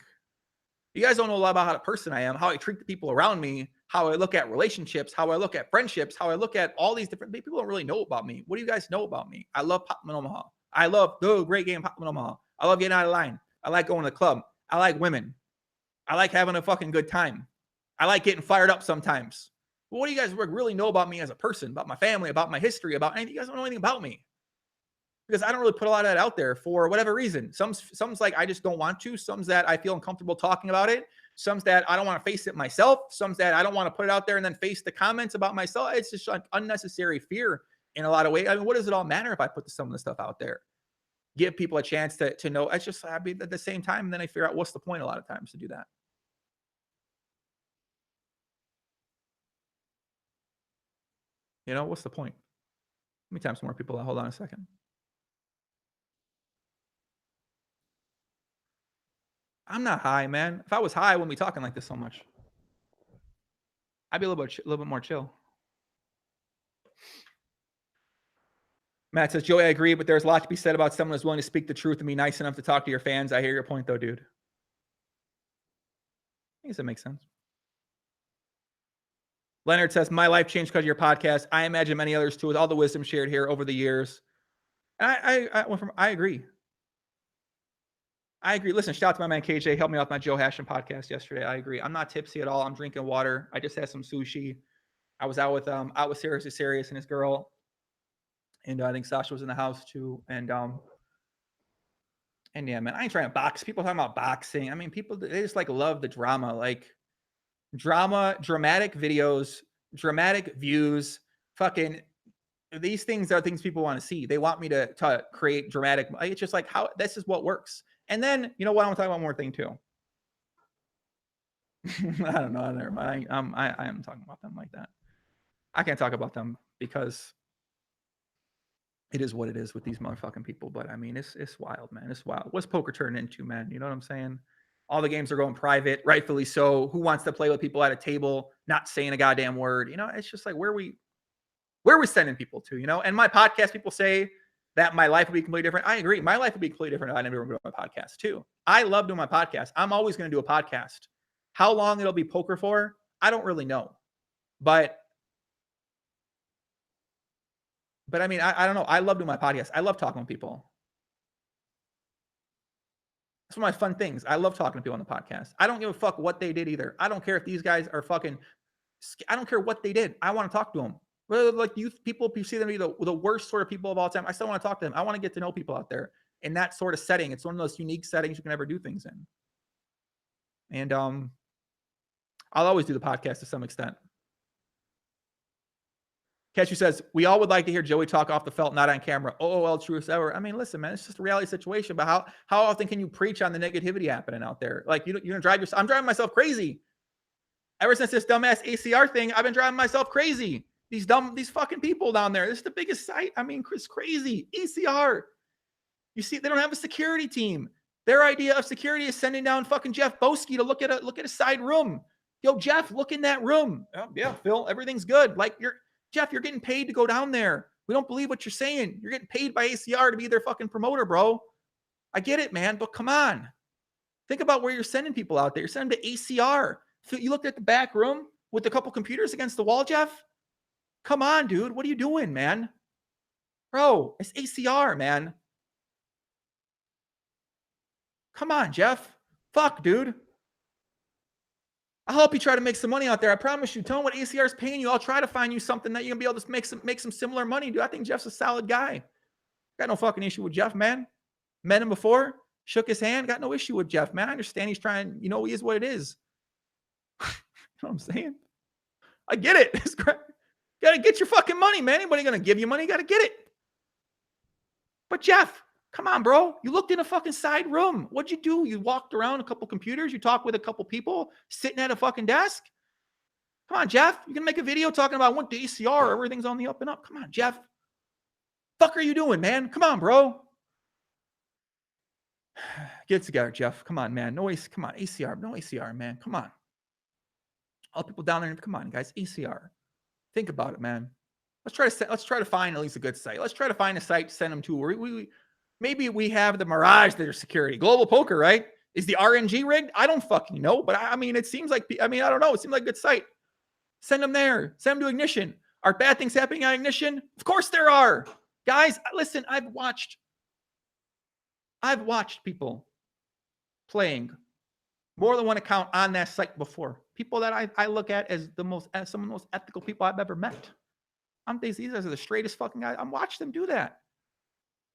You guys don't know a lot about how the person I am, how I treat the people around me, how I look at relationships, how I look at friendships, how I look at all these different things. People don't really know about me. What do you guys know about me? I love Pop Omaha. I love the great game Pop Omaha. I love getting out of line. I like going to the club. I like women. I like having a fucking good time. I like getting fired up sometimes. But what do you guys really know about me as a person, about my family, about my history, about anything? You guys don't know anything about me. Because I don't really put a lot of that out there for whatever reason. Some's like I just don't want to. Some's that I feel uncomfortable talking about it. Some's that I don't want to face it myself. Some's that I don't want to put it out there and then face the comments about myself. It's just like unnecessary fear in a lot of ways. I mean, what does it all matter if I put some of the stuff out there? Give people a chance to know. It's just I mean, at the same time, and then I figure out what's the point a lot of times to do that. You know, what's the point? Let me time some more people out. Hold on a second. I'm not high, man. If I was high, I wouldn't be talking like this so much. I'd be a little bit more chill. Matt says, Joey, I agree, but there's a lot to be said about someone who's willing to speak the truth and be nice enough to talk to your fans. I hear your point, though, dude. I guess that makes sense. Leonard says, my life changed because of your podcast. I imagine many others, too, with all the wisdom shared here over the years. And I agree. I agree. Listen, shout out to my man KJ. Helped me out with my Joe Hashim podcast yesterday. I agree. I'm not tipsy at all. I'm drinking water. I just had some sushi. I was out with Seriously Serious and his girl. And I think Sasha was in the house too. And yeah, man, I ain't trying to box. People talking about boxing. I mean, people, they just like love the drama, like dramatic videos, dramatic views, fucking these things are things people want to see. They want me to create dramatic. It's just like how this is what works. And then, you know what? I want to talk about one more thing too. I don't know. Never mind. I am talking about them like that. I can't talk about them because it is what it is with these motherfucking people. But I mean, it's wild, man. It's wild. What's poker turning into, man? You know what I'm saying? All the games are going private, rightfully so. Who wants to play with people at a table, not saying a goddamn word? You know, it's just like where are we sending people to, you know? And my podcast, people say that my life would be completely different. I agree. My life would be completely different if I never do my podcast too. I love doing my podcast. I'm always going to do a podcast. How long it'll be poker for, I don't really know. But I mean, I don't know. I love doing my podcast. I love talking to people. It's one of my fun things. I love talking to people on the podcast. I don't give a fuck what they did either. I don't care if these guys are fucking, I don't care what they did. I want to talk to them. Whether like youth people, you see them be the worst sort of people of all time. I still want to talk to them. I want to get to know people out there in that sort of setting. It's one of those unique settings you can ever do things in. And I'll always do the podcast to some extent. Cashew says, we all would like to hear Joey talk off the felt, not on camera. OOL, truest ever. I mean, listen, man, it's just a reality situation. But how often can you preach on the negativity happening out there? Like, you're going to drive yourself. I'm driving myself crazy. Ever since this dumbass ACR thing, I've been driving myself crazy. These fucking people down there. This is the biggest site. I mean, it's crazy. ACR. You see, they don't have a security team. Their idea of security is sending down fucking Jeff Boski to look at a side room. Yo, Jeff, look in that room. Oh, yeah, Phil, everything's good. Like, Jeff, you're getting paid to go down there. We don't believe what you're saying. You're getting paid by ACR to be their fucking promoter, bro. I get it, man, but come on. Think about where you're sending people out there. You're sending them to ACR. So you looked at the back room with a couple computers against the wall, Jeff? Come on, dude. What are you doing, man? Bro, it's ACR, man. Come on, Jeff. Fuck, dude. I'll help you try to make some money out there. I promise you. Tell them what ACR is paying you. I'll try to find you something that you're going to be able to make some similar money, dude. I think Jeff's a solid guy. Got no fucking issue with Jeff, man. Met him before. Shook his hand. Got no issue with Jeff, man. I understand he's trying. He is what it is. You know what I'm saying? I get it. It's great. You got to get your fucking money, man. Anybody going to give you money, you got to get it. But Jeff, come on, bro. You looked in a fucking side room. What'd you do? You walked around a couple computers. You talked with a couple people sitting at a fucking desk. Come on, Jeff. You can make a video talking about what the ACR, everything's on the up and up. Come on, Jeff. Fuck are you doing, man? Come on, bro. Get it together, Jeff. Come on, man. Come on. ACR. No ACR, man. Come on. All people down there. Come on, guys. ACR. Think about it, man. Let's try to find at least a good site. Let's try to find a site to send them to where maybe we have the mirage that are security. Global Poker, right? Is the RNG rigged? I don't fucking know, but I mean, it seems like, I don't know. It seems like a good site. Send them there. Send them to Ignition. Are bad things happening on Ignition? Of course there are. Guys, listen, I've watched people playing more than one account on that site before. People that I look at as some of the most ethical people I've ever met. These are the straightest fucking guys. I'm watching them do that.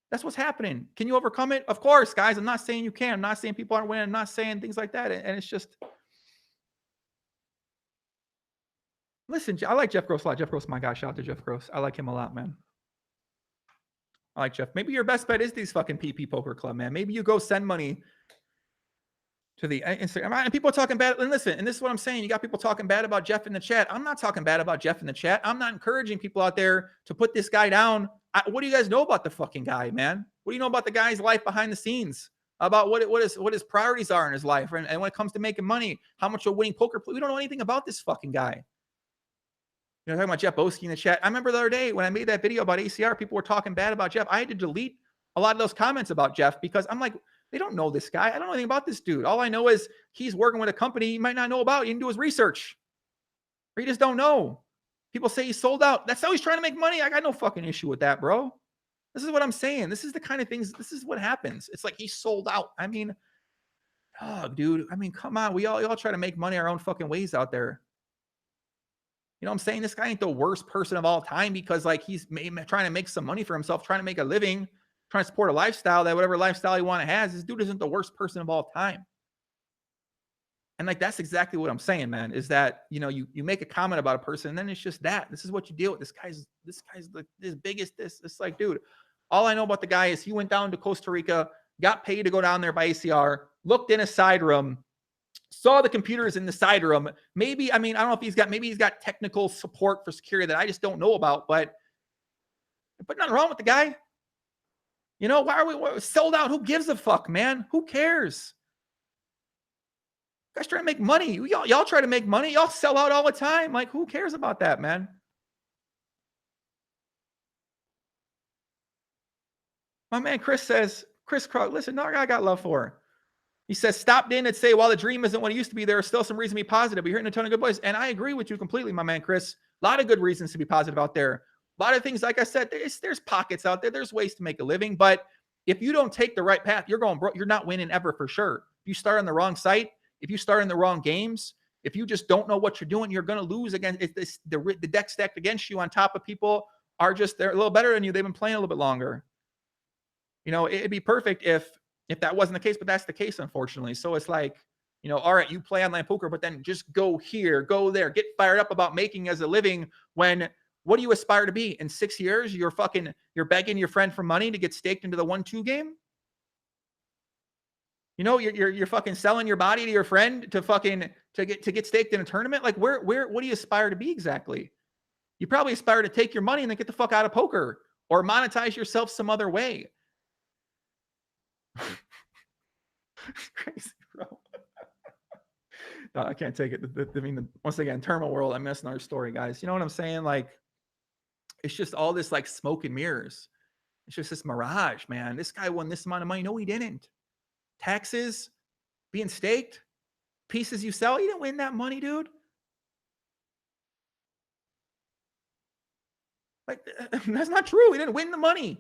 That's what's happening. Can you overcome it? Of course, guys. I'm not saying you can. I'm not saying people aren't winning. I'm not saying things like that. And it's just, listen, I like Jeff Gross a lot. Jeff Gross, my guy. Shout out to Jeff Gross. I like him a lot, man. I like Jeff. Maybe your best bet is these fucking PP Poker Club, man. Maybe you go send money to the Instagram. And people are talking bad. And listen, and this is what I'm saying. You got people talking bad about Jeff in the chat. I'm not talking bad about Jeff in the chat. I'm not encouraging people out there to put this guy down. What do you guys know about the fucking guy, man? What do you know about the guy's life behind the scenes? About what his priorities are in his life? And when it comes to making money, how much a winning poker player? We don't know anything about this fucking guy. Talking about Jeff Boski in the chat. I remember the other day when I made that video about ACR, people were talking bad about Jeff. I had to delete a lot of those comments about Jeff because I'm like, they don't know this guy. I don't know anything about this dude. All I know is he's working with a company he might not know about. He didn't do his research. Or he just don't know. People say he's sold out. That's how he's trying to make money. I got no fucking issue with that, bro. This is what I'm saying. This is the kind of things, this is what happens. It's like he's sold out. I mean, oh, dude. I mean, come on. We all try to make money our own fucking ways out there. You know what I'm saying? This guy ain't the worst person of all time because like he's trying to make some money for himself, trying to make a living, trying to support a lifestyle that whatever lifestyle he wants to have. This dude isn't the worst person of all time. And like, that's exactly what I'm saying, man, is that, you make a comment about a person and then it's just that. This is what you deal with. This guy's the biggest, it's like, dude, all I know about the guy is he went down to Costa Rica, got paid to go down there by ACR, looked in a side room, saw the computers in the side room. Maybe, I don't know if maybe he's got technical support for security that I just don't know about, but nothing wrong with the guy. Why are we sold out? Who gives a fuck, man? Who cares? You guys trying to make money. Y'all try to make money. Y'all sell out all the time. Like, who cares about that, man? My man Chris says, Chris Krug, listen, no, I got love for her. He says, stopped in and say, while the dream isn't what it used to be, there is still some reason to be positive. We're hearing a ton of good voice. And I agree with you completely, my man Chris. A lot of good reasons to be positive out there. A lot of things, like I said, there's pockets out there. There's ways to make a living. But if you don't take the right path, you're not winning ever for sure. If you start on the wrong site, if you start in the wrong games, if you just don't know what you're doing, you're going to lose against the deck stacked against you on top of people they're a little better than you. They've been playing a little bit longer. It'd be perfect if that wasn't the case, but that's the case, unfortunately. So it's like, all right, you play online poker, but then just go here, go there, get fired up about making as a living when What do you aspire to be in 6 years? You're begging your friend for money to get staked into the 1-2 game. You know, you're fucking selling your body to your friend to get staked in a tournament. Like what do you aspire to be exactly? You probably aspire to take your money and then get the fuck out of poker or monetize yourself some other way. Crazy, bro. No, I can't take it. I mean, once again, Terminal World, I'm missing our story, guys. You know what I'm saying? Like, it's just all this like smoke and mirrors. It's just this mirage, man. This guy won this amount of money. No, he didn't. Taxes, being staked, pieces you sell. You didn't win that money, dude. Like, that's not true. He didn't win the money.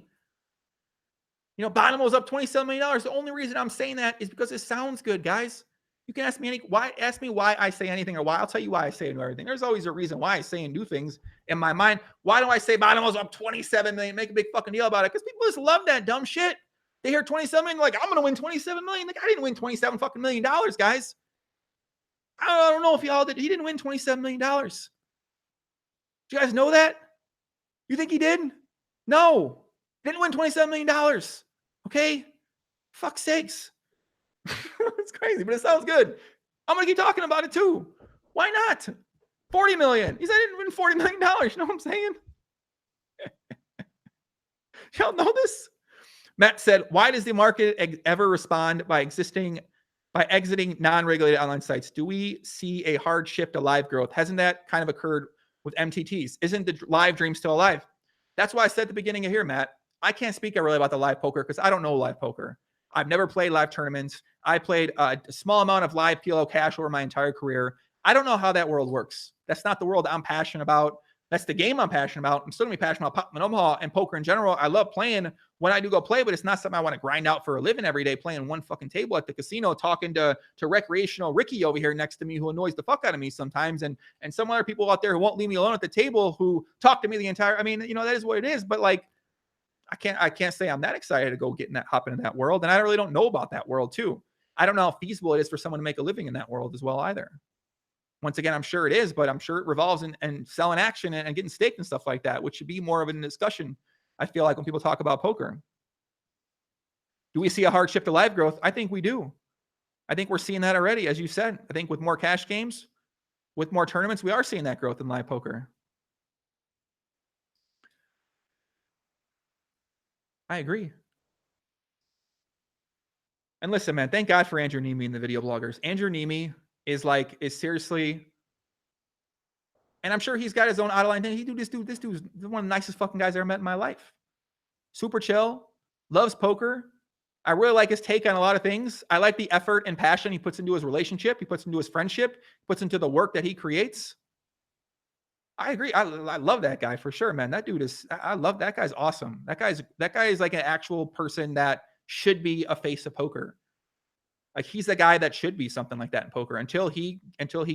You know, Bottom was up $27 million. The only reason I'm saying that is because it sounds good, guys. You can ask me why I say anything or why. I'll tell you why I say everything. There's always a reason why I say and do things in my mind. Why do I say Bottom was up 27 million? Make a big fucking deal about it. Because people just love that dumb shit. They hear 27 million, like, I'm going to win 27 million. Like, I didn't win 27 fucking $million, guys. I don't know if y'all did. He didn't win $27 million. Do you guys know that? You think he did? No. Didn't win $27 million. Okay? Fuck's sakes. It's crazy, but it sounds good. I'm going to keep talking about it too. Why not? 40 million. He said I didn't win $40 million. You know what I'm saying? Y'all know this? Matt said, why does the market ever respond by exiting non-regulated online sites? Do we see a hard shift to live growth? Hasn't that kind of occurred with MTTs? Isn't the live dream still alive? That's why I said at the beginning of here, Matt, I can't speak really about the live poker because I don't know live poker. I've never played live tournaments. I played a small amount of live PLO cash over my entire career. I don't know how that world works. That's not the world I'm passionate about. That's the game I'm passionate about. I'm still gonna be passionate about Pop and Omaha and poker in general. I love playing when I do go play, but it's not something I want to grind out for a living every day, playing one fucking table at the casino, talking to recreational Ricky over here next to me who annoys the fuck out of me sometimes, and some other people out there who won't leave me alone at the table who talk to me the entire. I mean, you know, that is what it is. But like, I can't say I'm that excited to go hop into that world, and I really don't know about that world too. I don't know how feasible it is for someone to make a living in that world as well either. Once again, I'm sure it is, but I'm sure it revolves in selling action and getting staked and stuff like that, which should be more of a discussion, I feel like, when people talk about poker. Do we see a hard shift to live growth? I think we do. I think we're seeing that already, as you said. I think with more cash games, with more tournaments, we are seeing that growth in live poker. I agree. And listen, man, thank God for Andrew Neeme and the video bloggers. Andrew Neeme is seriously, and I'm sure he's got his own outline thing. This dude's one of the nicest fucking guys I ever met in my life. Super chill, loves poker. I really like his take on a lot of things. I like the effort and passion he puts into his relationship. He puts into his friendship, puts into the work that he creates. I agree. I love that guy for sure, man. That dude I love that guy's awesome. That guy is like an actual person that should be a face of poker. Like, he's the guy that should be something like that in poker until he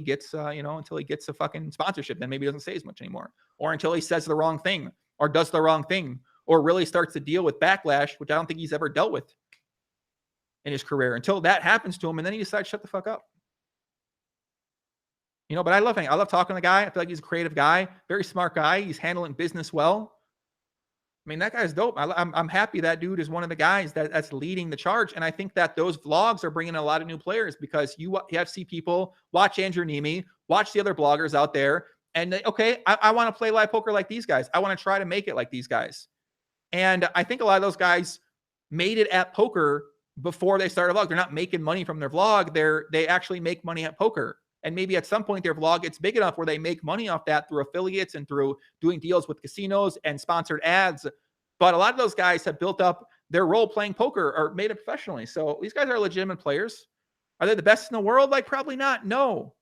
gets a fucking sponsorship. Then maybe he doesn't say as much anymore, or until he says the wrong thing or does the wrong thing or really starts to deal with backlash, which I don't think he's ever dealt with in his career. Until that happens to him, and then he decides to shut the fuck up. You know, but I love him. I love talking to the guy. I feel like he's a creative guy, very smart guy. He's handling business well. I mean, that guy's dope. I'm happy that dude is one of the guys that's leading the charge. And I think that those vlogs are bringing in a lot of new players because you have to see people watch Andrew Neeme, watch the other bloggers out there, and I want to play live poker like these guys. I want to try to make it like these guys. And I think a lot of those guys made it at poker before they started a vlog. They're not making money from their vlog. They actually make money at poker. And maybe at some point their vlog gets big enough where they make money off that through affiliates and through doing deals with casinos and sponsored ads. But a lot of those guys have built up their role playing poker or made it professionally. So these guys are legitimate players. Are they the best in the world? Like, probably not. No.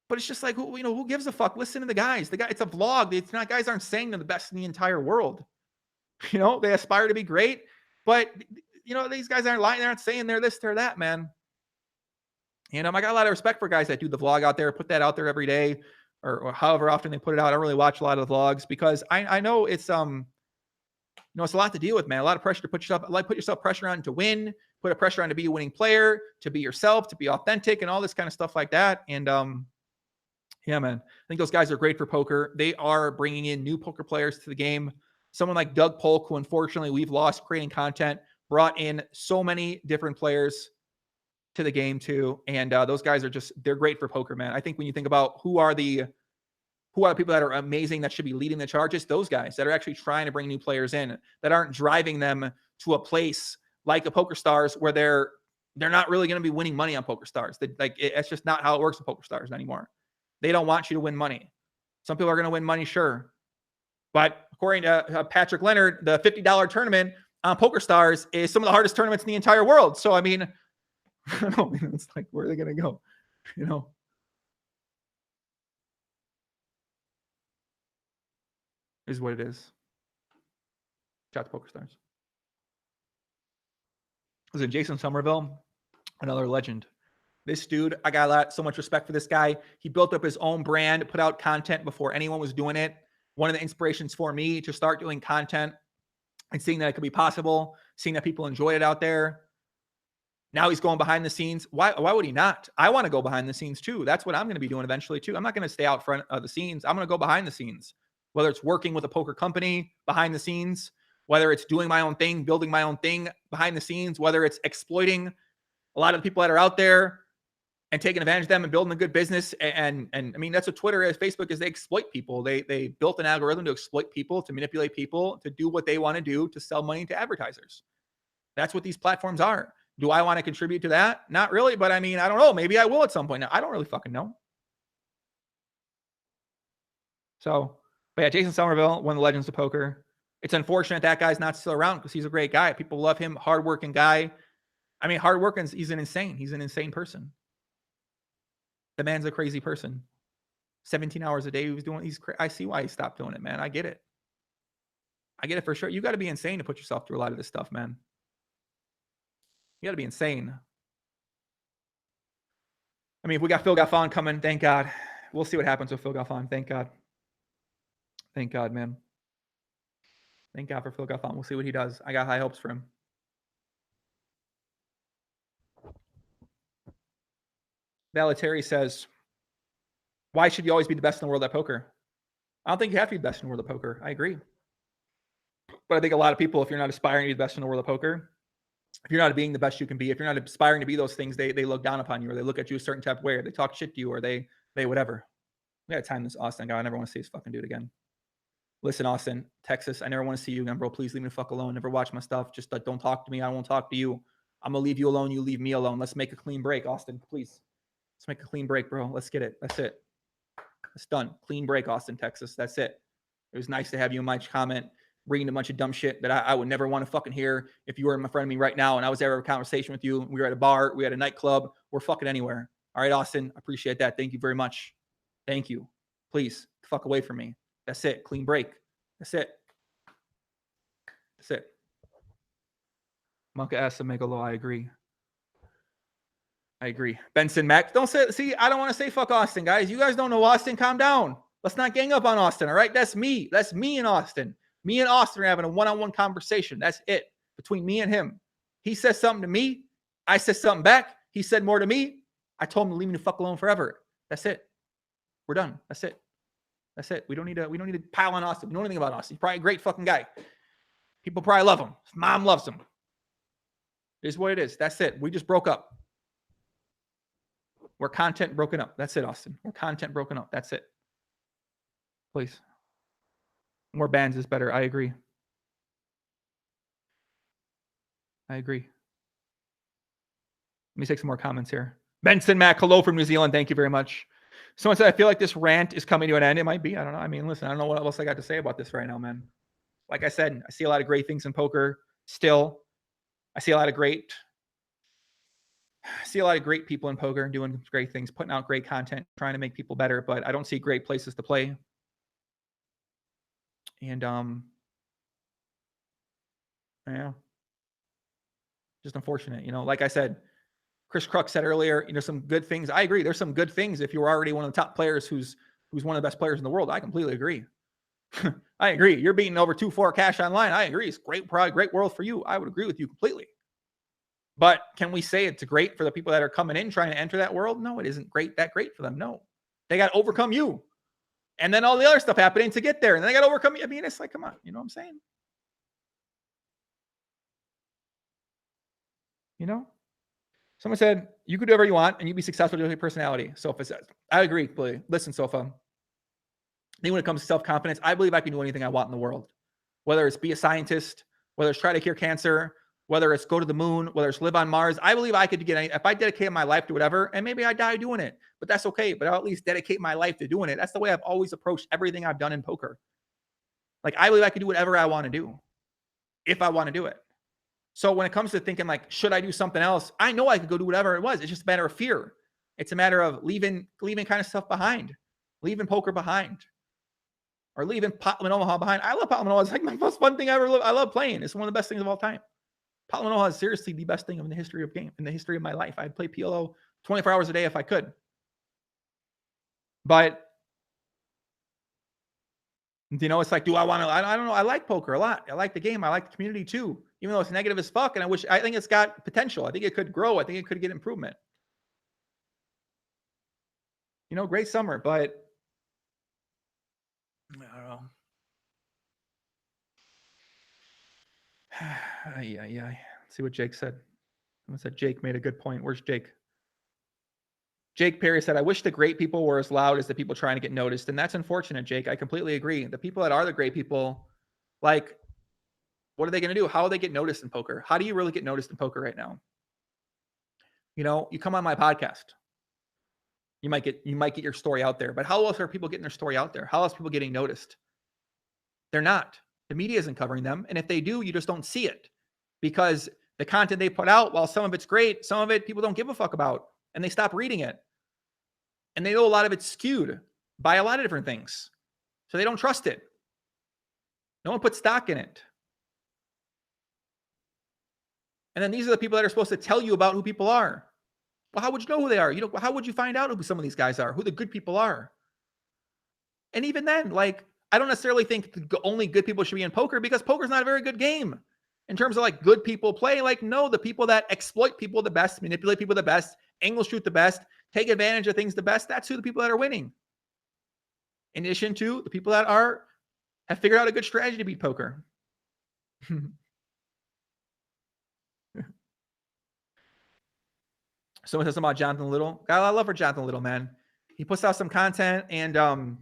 But it's just like, who gives a fuck? Listen to the guys. It's a vlog. It's not, guys aren't saying they're the best in the entire world. They aspire to be great. But, these guys aren't lying. They aren't saying they're this, they're that, man. I got a lot of respect for guys that do the vlog out there, put that out there every day, or however often they put it out. I don't really watch a lot of the vlogs because I know it's it's a lot to deal with, man. A lot of pressure to put yourself pressure on to win, put a pressure on to be a winning player, to be yourself, to be authentic, and all this kind of stuff like that. And Yeah, man. I think those guys are great for poker. They are bringing in new poker players to the game. Someone like Doug Polk, who unfortunately we've lost creating content, brought in so many different players to the game too. And those guys are they're great for poker, man. I think when you think about who are the people that are amazing that should be leading the charge, it's those guys that are actually trying to bring new players in, that aren't driving them to a place like the Poker Stars where they're not really going to be winning money on Poker Stars. It's just not how it works with Poker Stars anymore. They don't want you to win money. Some people are going to win money, sure. But according to Patrick Leonard, the $50 tournament on Poker Stars is some of the hardest tournaments in the entire world. So, I mean, I don't know, it's like, where are they going to go? You know? Is what it is. Shout out to Poker Stars. Was it Jason Somerville? Another legend. This dude, I got so much respect for this guy. He built up his own brand, put out content before anyone was doing it. One of the inspirations for me to start doing content and seeing that it could be possible, seeing that people enjoy it out there. Now he's going behind the scenes. Why would he not? I want to go behind the scenes too. That's what I'm going to be doing eventually too. I'm not going to stay out front of the scenes. I'm going to go behind the scenes, whether it's working with a poker company behind the scenes, whether it's doing my own thing, building my own thing behind the scenes, whether it's exploiting a lot of the people that are out there and taking advantage of them and building a good business. And I mean, that's what Twitter is, Facebook is. They exploit people. They built an algorithm to exploit people, to manipulate people, to do what they want to do, to sell money to advertisers. That's what these platforms are. Do I want to contribute to that? Not really, but I mean, I don't know. Maybe I will at some point. Now, I don't really fucking know. So, but yeah, Jason Somerville, one of the legends of poker. It's unfortunate that guy's not still around because he's a great guy. People love him, hardworking guy. I mean, hardworking, he's an insane person. The man's a crazy person. 17 hours a day he was doing. I see why he stopped doing it, man. I get it. I get it for sure. You got to be insane to put yourself through a lot of this stuff, man. You got to be insane. I mean, if we got Phil Galfond coming, thank God. We'll see what happens with Phil Galfond. Thank God. Thank God, man. Thank God for Phil Galfond. We'll see what he does. I got high hopes for him. Valenteri says, why should you always be the best in the world at poker? I don't think you have to be the best in the world of poker. I agree. But I think a lot of people, if you're not aspiring to be the best in the world of poker, if you're not being the best you can be, if you're not aspiring to be those things, they look down upon you, or they look at you a certain type of way, or they talk shit to you, or they whatever. We got to time this Austin guy. I never want to see this fucking dude again. Listen, Austin, Texas, I never want to see you again, bro. Please leave me the fuck alone. Never watch my stuff. Just don't talk to me. I won't talk to you. I'm going to leave you alone. You leave me alone. Let's make a clean break, Austin, please. Let's make a clean break, bro. Let's get it. That's it. It's done. Clean break, Austin, Texas. That's it. It was nice to have you in my comment, reading a bunch of dumb shit that I would never want to fucking hear if you were in front of me right now and I was there for a conversation with you. We were at a bar. We had a nightclub. We're fucking anywhere. All right, Austin. Appreciate that. Thank you very much. Thank you. Please, fuck away from me. That's it. Clean break. That's it. That's it. Monka asks Megalo. I agree. I agree. Benson Mac. Don't say, see, I don't want to say fuck Austin, guys. You guys don't know Austin. Calm down. Let's not gang up on Austin. All right. That's me. That's me and Austin. Me and Austin are having a one-on-one conversation. That's it. Between me and him. He says something to me. I said something back. He said more to me. I told him to leave me the fuck alone forever. That's it. We're done. That's it. That's it. We don't need to pile on Austin. We don't know anything about Austin. He's probably a great fucking guy. People probably love him. His mom loves him. It is what it is. That's it. We just broke up. We're content broken up. That's it, Austin. We're content broken up. That's it. Please. More bans is better. I agree. I agree. Let me take some more comments here. Benson Mac, hello from New Zealand. Thank you very much. Someone said, I feel like this rant is coming to an end. It might be. I don't know. I mean, listen, I don't know what else I got to say about this right now, man. Like I said, I see a lot of great things in poker still. I see a lot of great people in poker doing great things, putting out great content, trying to make people better, but I don't see great places to play. And yeah, just unfortunate, like I said, Chris Kruk said earlier, some good things. I agree. There's some good things if you're already one of the top players who's one of the best players in the world. I completely agree. I agree. You're beating over 2-4 cash online. I agree. It's great, probably great world for you. I would agree with you completely. But can we say it's great for the people that are coming in trying to enter that world? No, it isn't that great for them. No. They got to overcome you. And then all the other stuff happening to get there. And then they got to overcome you. I mean, it's like, come on. You know what I'm saying? You know? Someone said, you could do whatever you want and you'd be successful with your personality. Sofa says, I agree. Please. Listen, Sofa. I think when it comes to self-confidence, I believe I can do anything I want in the world. Whether it's be a scientist, whether it's try to cure cancer, whether it's go to the moon, whether it's live on Mars. I believe I could get any, if I dedicate my life to whatever, and maybe I die doing it, but that's okay. But I'll at least dedicate my life to doing it. That's the way I've always approached everything I've done in poker. Like, I believe I can do whatever I want to do if I want to do it. So when it comes to thinking like, should I do something else? I know I could go do whatever it was. It's just a matter of fear. It's a matter of leaving kind of stuff behind, leaving poker behind, or leaving Potland Omaha behind. I love Potland Omaha. It's like my most fun thing I ever lived. I love playing. It's one of the best things of all time. Potland Omaha is seriously the best thing in the history of game, in the history of my life. I'd play PLO 24 hours a day if I could. But you know, it's like, do I want to? I don't know. I like poker a lot. I like the game. I like the community too, even though it's negative as fuck. And I think it's got potential. I think it could grow. I think it could get improvement. You know, great summer, but I don't know. Yeah. Let's see what Jake said. Someone said Jake made a good point. Where's Jake? Jake Perry said, I wish the great people were as loud as the people trying to get noticed. And that's unfortunate, Jake. I completely agree. The people that are the great people, like, what are they going to do? How will they get noticed in poker? How do you really get noticed in poker right now? You know, you come on my podcast. You might get your story out there. But how else are people getting their story out there? How else are people getting noticed? They're not. The media isn't covering them. And if they do, you just don't see it. Because the content they put out, while some of it's great, some of it people don't give a fuck about. And they stop reading it. And they know a lot of it's skewed by a lot of different things. So they don't trust it. No one puts stock in it. And then these are the people that are supposed to tell you about who people are. Well, how would you know who they are? You know, how would you find out who some of these guys are, who the good people are? And even then, like, I don't necessarily think only good people should be in poker, because poker is not a very good game in terms of like good people play. Like, no, the people that exploit people the best, manipulate people the best, angle shoot the best, take advantage of things the best, that's who the people that are winning. In addition to the people that have figured out a good strategy to beat poker. Someone says something about Jonathan Little. God, I love for Jonathan Little, man. He puts out some content and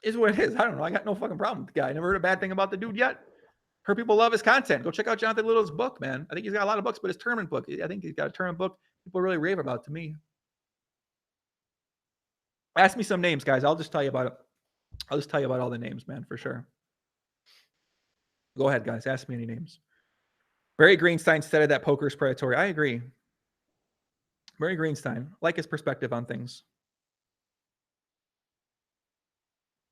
is what it is. I don't know. I got no fucking problem with the guy. I never heard a bad thing about the dude yet. Heard people love his content. Go check out Jonathan Little's book, man. I think he's got a lot of books, but his tournament book, I think he's got a tournament book people really rave about, to me. Ask me some names, guys. I'll just tell you about it. I'll just tell you about all the names, man, for sure. Go ahead, guys. Ask me any names. Barry Greenstein said that poker is predatory. I agree. Barry Greenstein, like his perspective on things.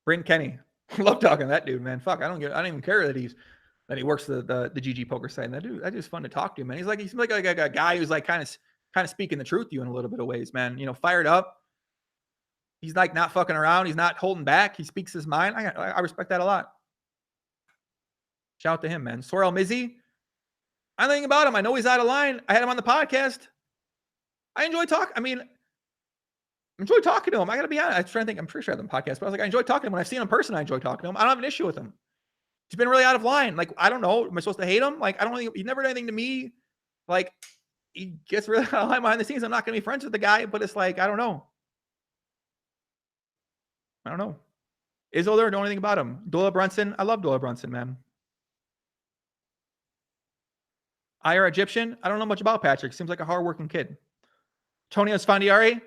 Brent Kenny. Love talking to that dude, man. Fuck, I don't even care that he works the GG poker site. And that dude's fun to talk to, man. He's like a guy who's like kind of speaking the truth to you in a little bit of ways, man. You know, fired up. He's like not fucking around. He's not holding back. He speaks his mind. I respect that a lot. Shout out to him, man. Sorrel Mizzy. I know nothing about him. I know he's out of line. I had him on the podcast. I enjoy talking. I mean, I enjoy talking to him. I got to be honest. I was trying to think. I'm pretty sure I had him on the podcast, but I was like, I enjoy talking to him. When I've seen him in person, I enjoy talking to him. I don't have an issue with him. He's been really out of line. Like, I don't know. Am I supposed to hate him? Like, I don't think he never did anything to me. Like, he gets really out of line behind the scenes. I'm not going to be friends with the guy, but it's like, I don't know. Izzo there, know anything about him? Dola Brunson. I love Dola Brunson, man. IR Egyptian. I don't know much about Patrick. Seems like a hardworking kid. Tonio Sfandiari.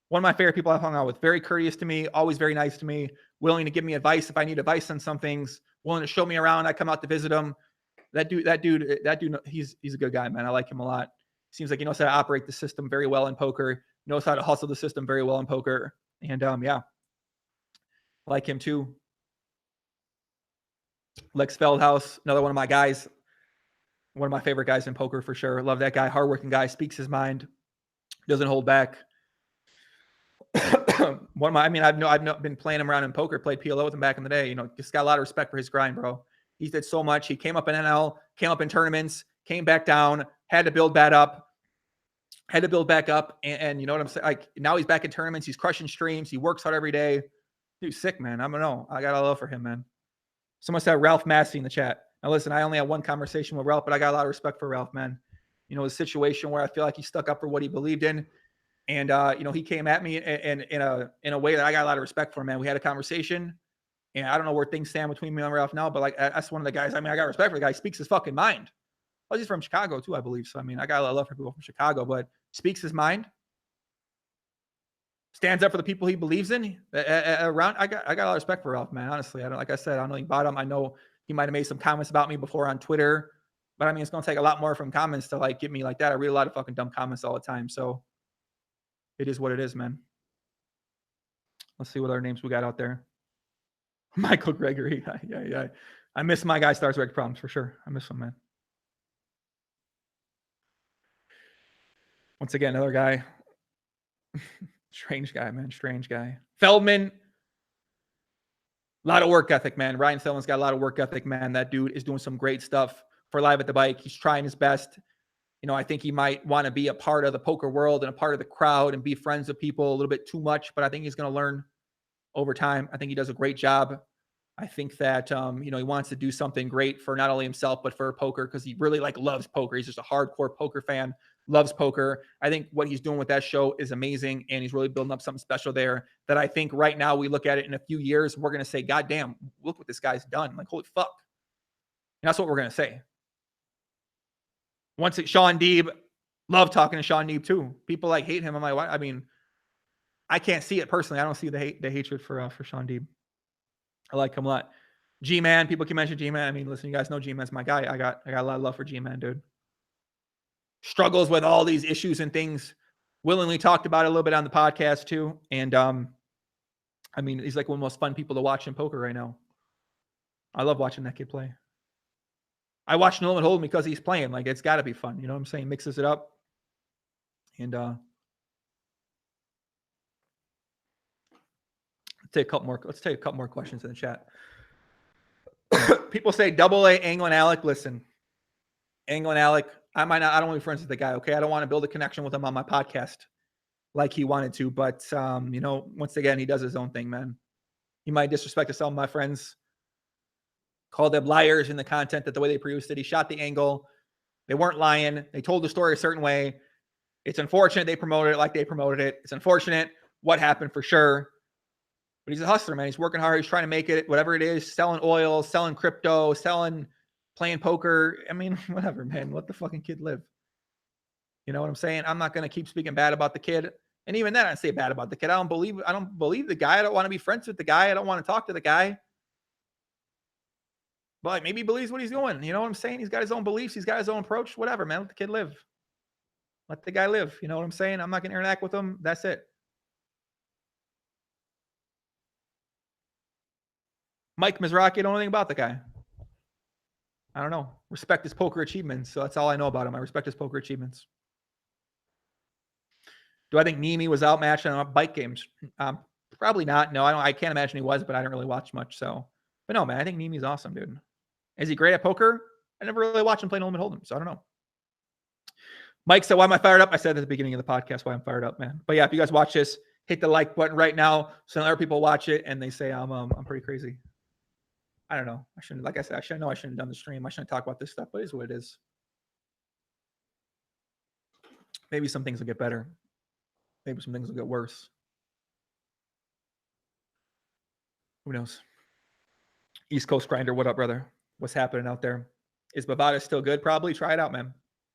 One of my favorite people I've hung out with. Very courteous to me. Always very nice to me. Willing to give me advice if I need advice on some things. Willing to show me around. I come out to visit him. That dude, he's a good guy, man. I like him a lot. Seems like he knows how to operate the system very well in poker. Knows how to hustle the system very well in poker. And yeah. I like him too. Lex Feldhaus, another one of my guys. One of my favorite guys in poker for sure. Love that guy. Hardworking guy. Speaks his mind. Doesn't hold back. I've been playing him around in poker. Played PLO with him back in the day. You know, just got a lot of respect for his grind, bro. He did so much. He came up in NL, came up in tournaments, came back down, had to build that up. Had to build back up. And you know what I'm saying? Like now he's back in tournaments. He's crushing streams. He works hard every day. Dude's sick, man. I don't know. I got a love for him, man. Someone said Ralph Massey in the chat. Now listen, I only had one conversation with Ralph, but I got a lot of respect for Ralph, man. You know, a situation where I feel like he stuck up for what he believed in. And you know, he came at me in a way that I got a lot of respect for, man. We had a conversation, and I don't know where things stand between me and Ralph now, but like that's one of the guys. I mean, I got respect for the guy. He speaks his fucking mind. Well, he's from Chicago too, I believe. So I mean, I got a lot of love for people from Chicago, but speaks his mind, stands up for the people he believes in. Around, I got a lot of respect for Ralph, man. Honestly, I don't, like I said, I don't know anything about him. I know he might have made some comments about me before on Twitter, but I mean, it's gonna take a lot more from comments to like get me like that. I read a lot of fucking dumb comments all the time, so it is what it is, man. Let's see what other names we got out there. Michael Gregory, yeah. I miss my guy Stars Reg Problems for sure. I miss him, man. Once again, another guy. Strange guy, man. Strange guy. Feldman. A lot of work ethic, man. Ryan Feldman's got a lot of work ethic, man. That dude is doing some great stuff for Live at the Bike. He's trying his best. You know, I think he might want to be a part of the poker world and a part of the crowd and be friends with people a little bit too much, but I think he's going to learn over time. I think he does a great job. I think that, you know, he wants to do something great for not only himself, but for poker because he really like loves poker. He's just a hardcore poker fan, loves poker. I think what he's doing with that show is amazing. And he's really building up something special there that I think right now we look at it in a few years, we're going to say, God damn, look what this guy's done. Like, holy fuck. And that's what we're going to say. Once it, Shaun Deeb, love talking to Shaun Deeb too. People like hate him. I'm like, what? I mean, I can't see it personally. I don't see the hatred for Shaun Deeb. I like him a lot. G-Man, people can mention G-Man. I mean, listen, you guys know G-Man's my guy. I got a lot of love for G-Man, dude. Struggles with all these issues and things. Willingly talked about it a little bit on the podcast too. And I mean, he's like one of the most fun people to watch in poker right now. I love watching that kid play. I watch No Limit Hold'em because he's playing. Like, it's got to be fun. You know what I'm saying? Mixes it up. And let's take a couple more questions in the chat. People say double A Angle and Alec. Listen, Angle and Alec, I don't want to be friends with the guy. Okay. I don't want to build a connection with him on my podcast like he wanted to, but you know, once again, he does his own thing, man. He might disrespect some of my friends, call them liars in the content that the way they produced it. He shot the angle. They weren't lying. They told the story a certain way. It's unfortunate they promoted it like they promoted it. It's unfortunate what happened for sure. But he's a hustler, man. He's working hard. He's trying to make it, whatever it is, selling oil, selling crypto, playing poker. I mean, whatever, man. Let the fucking kid live. You know what I'm saying? I'm not going to keep speaking bad about the kid. And even then, I say bad about the kid. I don't believe the guy. I don't want to be friends with the guy. I don't want to talk to the guy. But maybe he believes what he's doing. You know what I'm saying? He's got his own beliefs. He's got his own approach. Whatever, man. Let the kid live. Let the guy live. You know what I'm saying? I'm not going to interact with him. That's it. Mike Mizraki, I don't know anything about the guy. I don't know. Respect his poker achievements. So that's all I know about him. I respect his poker achievements. Do I think Nimi was outmatched on bike games? Probably not. No, I can't imagine he was, but I didn't really watch much. So, but no, man, I think Nimi's awesome, dude. Is he great at poker? I never really watched him play No Limit Hold'em, so I don't know. Mike said, why am I fired up? I said at the beginning of the podcast why I'm fired up, man. But yeah, if you guys watch this, hit the like button right now so other people watch it and they say I'm pretty crazy. I don't know. I shouldn't, like I said, I shouldn't have done the stream. I shouldn't talk about this stuff, but it is what it is. Maybe some things will get better. Maybe some things will get worse. Who knows? East Coast Grinder, what up, brother? What's happening out there? Is Bovada still good? Probably. Try it out, man.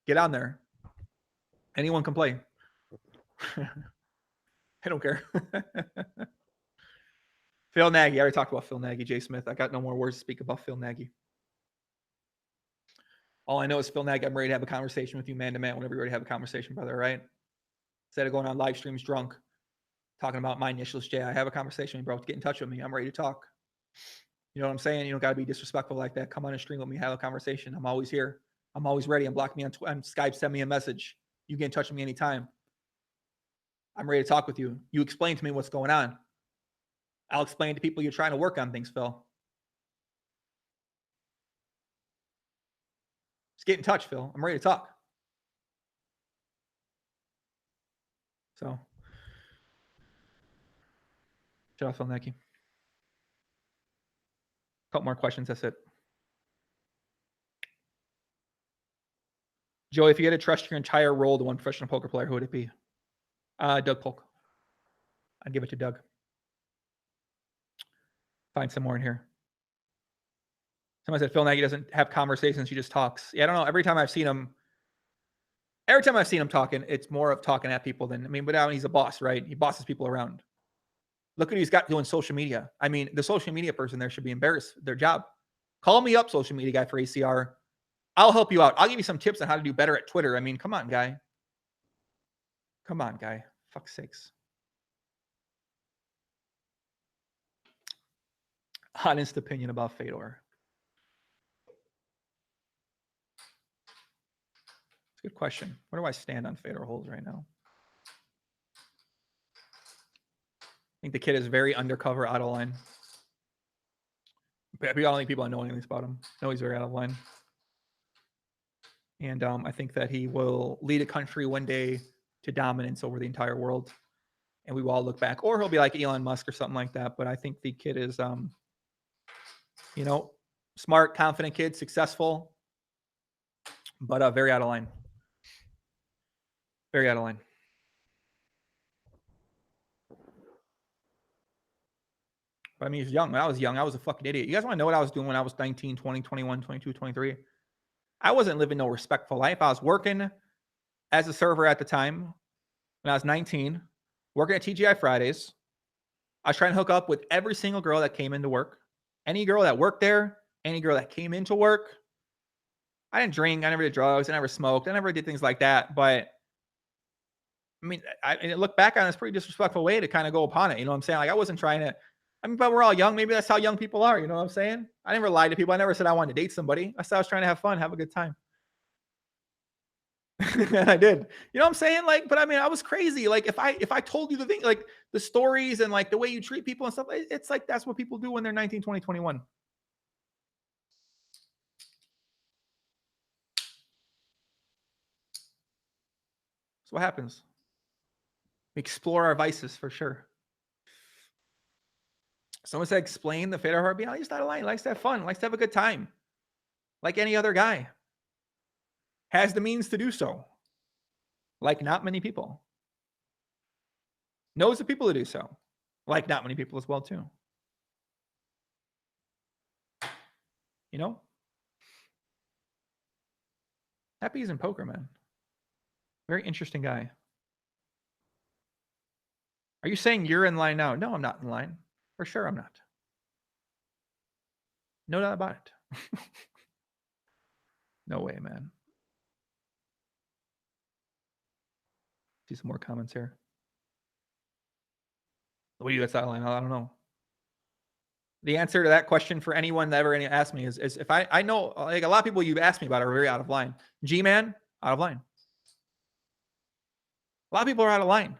Get on there. Anyone can play. I don't care. Phil Nagy. I already talked about Phil Nagy, Jay Smith. I got no more words to speak about Phil Nagy. All I know is Phil Nagy, I'm ready to have a conversation with you man to man whenever you're ready to have a conversation, brother, right? Instead of going on live streams drunk, talking about my initials, Jay, I have a conversation with you, bro. Get in touch with me. I'm ready to talk. You know what I'm saying? You don't got to be disrespectful like that. Come on and stream with me, have a conversation. I'm always here. I'm always ready. And block me on Skype. Send me a message. You get in touch with me anytime. I'm ready to talk with you. You explain to me what's going on. I'll explain to people you're trying to work on things, Phil. Just get in touch, Phil. I'm ready to talk. So, shut off, Phil Nagy. Couple more questions. That's it. Joe, if you had to trust your entire role to one professional poker player, who would it be? Doug Polk. I'd give it to Doug. Find some more in here. Someone said Phil Nagy doesn't have conversations; he just talks. Yeah, I don't know. Every time I've seen him talking, it's more of talking at people than but he's a boss, right? He bosses people around. Look what he's got doing social media. I mean, the social media person there should be embarrassed their job. Call me up, social media guy for ACR. I'll help you out. I'll give you some tips on how to do better at Twitter. I mean, come on, guy. Come on, guy. Fuck's sakes. Honest opinion about Fedor. It's a good question. Where do I stand on Fedor holes right now? I think the kid is very undercover, out of line. I don't think people know anything about him. No, he's very out of line. And I think that he will lead a country one day to dominance over the entire world. And we will all look back. Or he'll be like Elon Musk or something like that. But I think the kid is, smart, confident kid, successful, but very out of line. Very out of line. But I mean, he's young. When I was young, I was a fucking idiot. You guys want to know what I was doing when I was 19, 20, 21, 22, 23? I wasn't living no respectful life. I was working as a server at the time when I was 19, working at TGI Fridays. I was trying to hook up with every single girl that came into work. Any girl that worked there, any girl that came into work. I didn't drink. I never did drugs. I never smoked. I never did things like that. But I mean, I look back on it, it's a pretty disrespectful way to kind of go upon it. You know what I'm saying? Like, I wasn't trying to, but we're all young. Maybe that's how young people are. You know what I'm saying? I never lied to people. I never said I wanted to date somebody. I said I was trying to have fun, have a good time. And I did. You know what I'm saying? Like, but I mean, I was crazy. Like, if I told you the thing, like the stories and like the way you treat people and stuff, it's like that's what people do when they're 19, 20, 21. That's what happens. We explore our vices for sure. Someone said, explain the Fedor heartbeat. He's not a line. He likes to have fun. Likes to have a good time. Like any other guy. Has the means to do so. Like not many people. Knows the people to do so. Like not many people as well too. You know? Happy he's in poker, man. Very interesting guy. Are you saying you're in line now? No, I'm not in line. For sure I'm not. No doubt about it. No way, man. See some more comments here. What do you guys outline? I don't know. The answer to that question for anyone that ever asked me is if I know, like a lot of people you've asked me about are very out of line. G-Man, out of line. A lot of people are out of line.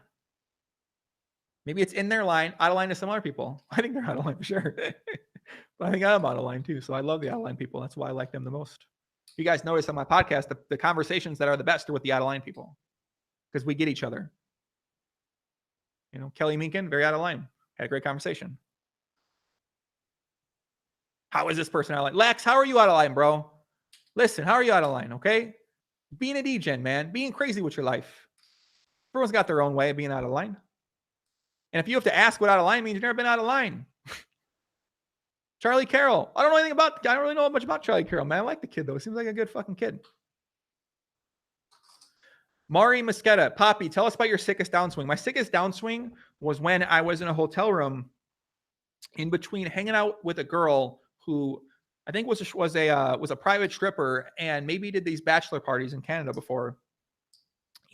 Maybe it's in their line, out of line to some other people. I think they're out of line for sure. But I think I'm out of line too. So I love the out of line people. That's why I like them the most. You guys notice on my podcast, the conversations that are the best are with the out of line people because we get each other. You know, Kelly Minkin, very out of line. Had a great conversation. How is this person out of line? Lex, how are you out of line, bro? Listen, how are you out of line, okay? Being a degen, man. Being crazy with your life. Everyone's got their own way of being out of line. And if you have to ask what out of line means, you've never been out of line. Charlie Carroll. I don't really know much about Charlie Carroll, man. I like the kid, though. He seems like a good fucking kid. Mari Mosqueda. Poppy, tell us about your sickest downswing. My sickest downswing was when I was in a hotel room in between hanging out with a girl who I think was a private stripper and maybe did these bachelor parties in Canada before.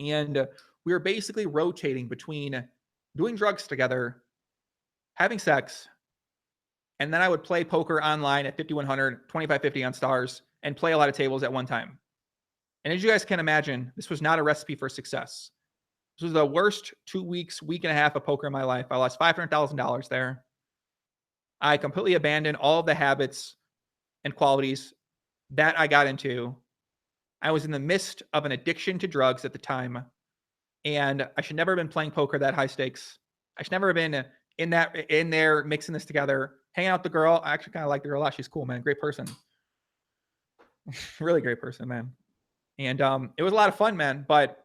And we were basically rotating between doing drugs together, having sex, and then I would play poker online at 5,100, 2,550 on Stars, and play a lot of tables at one time. And as you guys can imagine, this was not a recipe for success. This was the worst 2 weeks, week and a half of poker in my life. I lost $500,000 there. I completely abandoned all of the habits and qualities that I got into. I was in the midst of an addiction to drugs at the time. And I should never have been playing poker that high stakes. I should never have been in there mixing this together, hanging out with the girl. I actually kind of like the girl a lot. She's cool, man. Great person. Really great person, man. And it was a lot of fun, man. But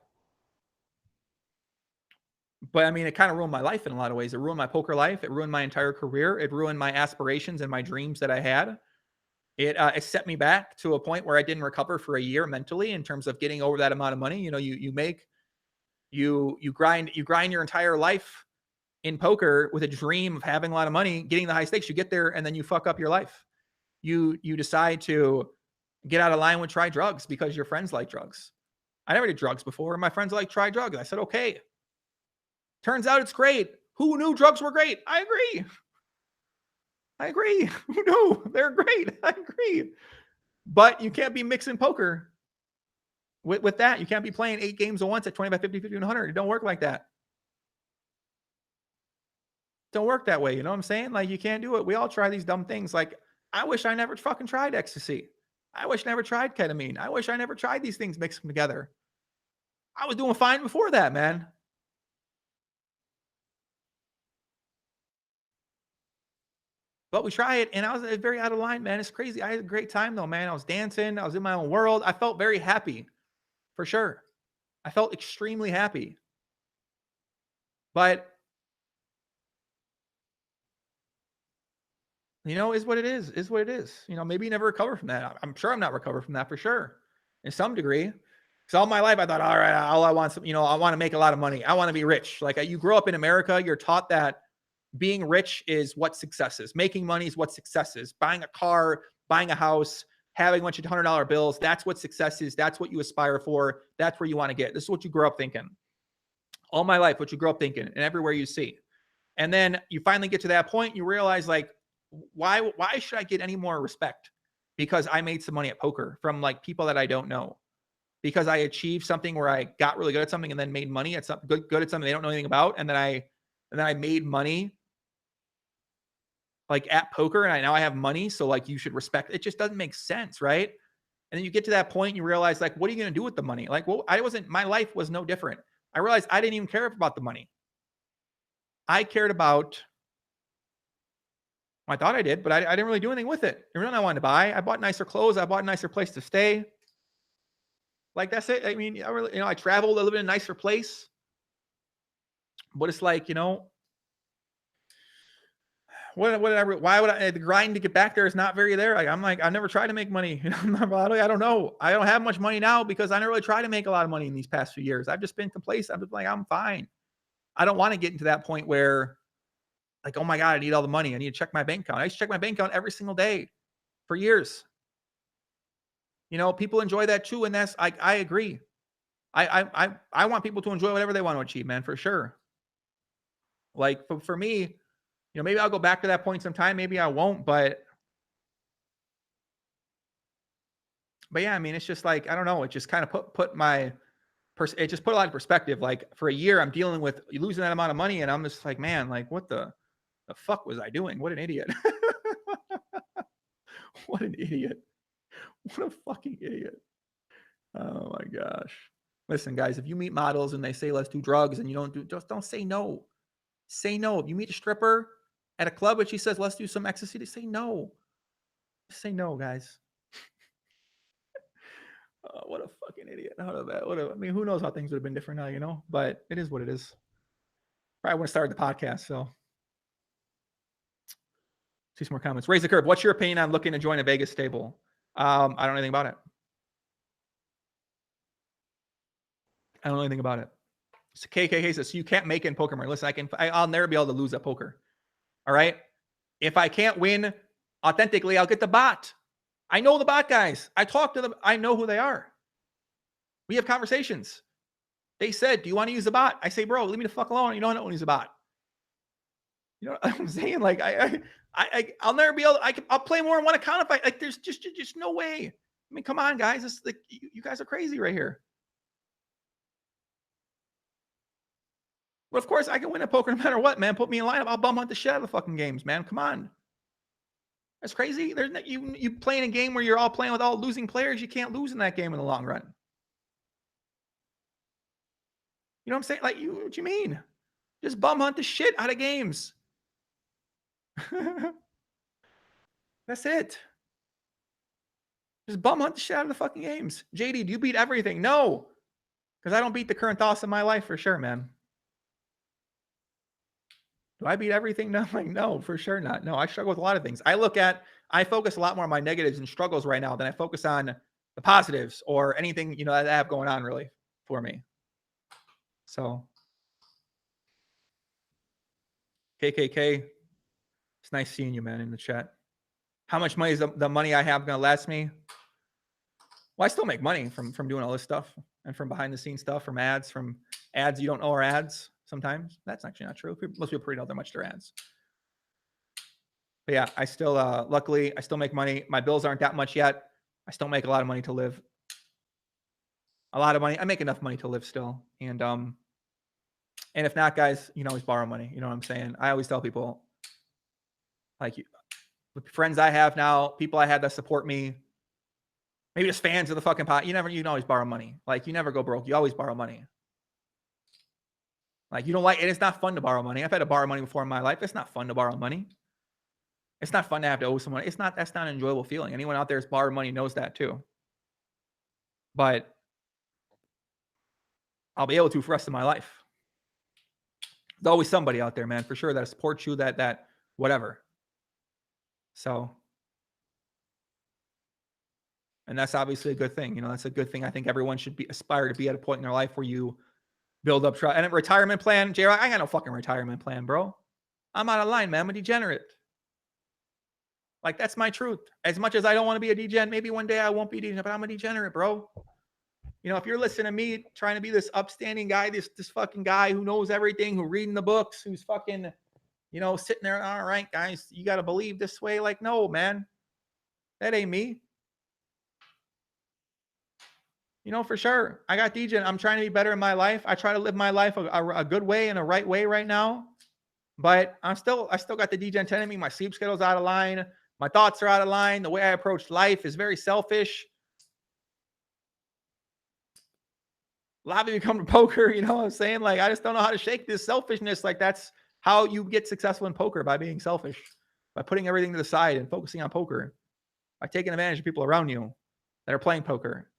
I mean, it kind of ruined my life in a lot of ways. It ruined my poker life. It ruined my entire career. It ruined my aspirations and my dreams that I had. It set me back to a point where I didn't recover for a year mentally in terms of getting over that amount of money. You know, you grind your entire life in poker with a dream of having a lot of money, getting the high stakes. You get there and then you fuck up your life. You decide to get out of line with try drugs because your friends like drugs. I never did drugs before. My friends like try drugs. I said, okay. Turns out it's great. Who knew drugs were great? I agree. Who knew? They're great. I agree. But you can't be mixing poker with that. You can't be playing 8 games at once at 25, 50, 50, 100. It don't work like that. Don't work that way. You know what I'm saying? Like, you can't do it. We all try these dumb things. Like, I wish I never fucking tried ecstasy. I wish I never tried ketamine. I wish I never tried these things, mix them together. I was doing fine before that, man. But we try it, and I was very out of line, man. It's crazy. I had a great time, though, man. I was dancing. I was in my own world. I felt very happy, for sure. I felt extremely happy. But, you know, is what it is what it is. You know, maybe you never recover from that. I'm sure I'm not recovered from that for sure, in some degree. Because all my life I thought, all right, all I want, I want to make a lot of money. I want to be rich. Like, you grow up in America, you're taught that being rich is what success is. Making money is what success is. Buying a car, buying a house, having a bunch of $100 bills. That's what success is. That's what you aspire for. That's where you want to get. This is what you grow up thinking. All my life, what you grow up thinking, and everywhere you see. And then you finally get to that point, you realize, like, why should I get any more respect? Because I made some money at poker from, like, people that I don't know. Because I achieved something where I got really good at something and then made money at something good at something they don't know anything about. And then I made money, like, at poker, and now I have money. So, like, you should respect it. Just doesn't make sense. Right. And then you get to that point, and you realize, like, what are you going to do with the money? Like, well, my life was no different. I realized I didn't even care about the money. I cared about, I thought I did, but I didn't really do anything with it. Everything I wanted to buy, I bought nicer clothes. I bought a nicer place to stay. Like, that's it. I mean, I traveled, I live in a nicer place, but it's like, why would the grind to get back there is not very there. Like, I'm like, I never tried to make money. I don't know. I don't have much money now because I never really tried to make a lot of money in these past few years. I've just been complacent. I'm just like, I'm fine. I don't want to get into that point where, like, oh my God, I need all the money. I need to check my bank account. I used to check my bank account every single day for years. People enjoy that too. And that's, I agree. I want people to enjoy whatever they want to achieve, man, for sure. Like, for me, maybe I'll go back to that point sometime. Maybe I won't, but yeah, I mean, it's just like, I don't know. It just kind of it just put a lot of perspective. Like, for a year, I'm dealing with losing that amount of money, and I'm just like, man, like, what the fuck was I doing? What an idiot. What an idiot. What a fucking idiot. Oh my gosh. Listen, guys, if you meet models and they say, let's do drugs, and you just don't say no. Say no. If you meet a stripper at a club and she says, let's do some ecstasy, to say no. Say no, guys. Oh, what a fucking idiot. I mean, who knows how things would have been different now, but it is what it is. Probably want to start the podcast, so. See some more comments. Raise the curve. What's your opinion on looking to join a Vegas stable? I don't know anything about it. I don't know anything about it. So KKK says, so you can't make it in poker money. Listen, I'll never be able to lose at poker. All right. If I can't win authentically, I'll get the bot. I know the bot guys. I talk to them. I know who they are. We have conversations. They said, do you want to use the bot? I say, bro, leave me the fuck alone. I don't want to use the bot. You know what I'm saying? Like, I'll never be able to, I'll play more than one account if like, there's just no way. I mean, come on, guys. It's like, you guys are crazy right here. Well, of course, I can win at poker no matter what, man. Put me in lineup. I'll bum hunt the shit out of the fucking games, man. Come on. That's crazy. There's no, you playing a game where you're all playing with all losing players. You can't lose in that game in the long run. You know what I'm saying? Like, what you mean? Just bum hunt the shit out of games. That's it. Just bum hunt the shit out of the fucking games. JD, do you beat everything? No, because I don't beat the current thoughts in my life for sure, man. Do I beat everything? No, like, no, for sure not. No, I struggle with a lot of things. I focus a lot more on my negatives and struggles right now than I focus on the positives or anything, that I have going on really for me. So, KKK, it's nice seeing you, man, in the chat. How much money is the money I have going to last me? Well, I still make money from doing all this stuff and from behind the scenes stuff, from ads you don't know are ads sometimes. That's actually not true. Most people pretty know they're much their ads. But yeah, I still, luckily, I still make money. My bills aren't that much yet. I still make a lot of money to live. A lot of money. I make enough money to live still. And if not, guys, you can always borrow money. You know what I'm saying? I always tell people, like, with friends I have now, people I had that support me, maybe just fans of the fucking pot. You can always borrow money. Like, you never go broke. You always borrow money. Like, you don't like it. It's not fun to borrow money. I've had to borrow money before in my life. It's not fun to borrow money. It's not fun to have to owe someone. That's not an enjoyable feeling. Anyone out there who's borrowed money knows that too. But I'll be able to for the rest of my life. There's always somebody out there, man, for sure, that supports you, that whatever. So, and that's obviously a good thing. That's a good thing. I think everyone should aspire to be at a point in their life where you build up trust. And a retirement plan, J-Rock, I got no fucking retirement plan, bro. I'm out of line, man. I'm a degenerate. Like, that's my truth. As much as I don't want to be a degenerate, maybe one day I won't be a degenerate, but I'm a degenerate, bro. If you're listening to me trying to be this upstanding guy, this fucking guy who knows everything, who reading the books, who's fucking, sitting there, all right, guys, you got to believe this way. Like, no, man, that ain't me. For sure. I got degen. I'm trying to be better in my life. I try to live my life a good way and a right way right now. But I still got the degen tendency. Me. My sleep schedule's out of line. My thoughts are out of line. The way I approach life is very selfish. A lot of you come to poker, you know what I'm saying? Like, I just don't know how to shake this selfishness. Like, that's how you get successful in poker, by being selfish, by putting everything to the side and focusing on poker, by taking advantage of people around you that are playing poker.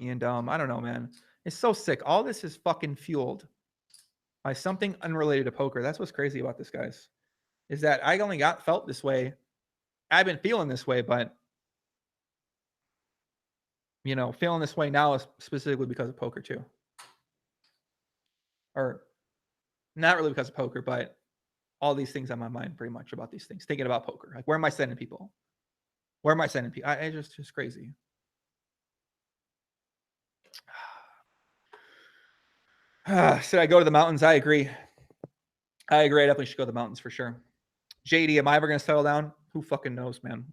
And I don't know, man. It's so sick. All this is fucking fueled by something unrelated to poker. That's what's crazy about this, guys, is that I only felt this way. I've been feeling this way, but feeling this way now is specifically because of poker too. Or not really because of poker, but all these things on my mind pretty much about these things. Thinking about poker. Like, where am I sending people? Where am I sending people? It's just crazy. Should I go to the mountains? I agree. I definitely should go to the mountains for sure. JD, am I ever going to settle down? Who fucking knows, man?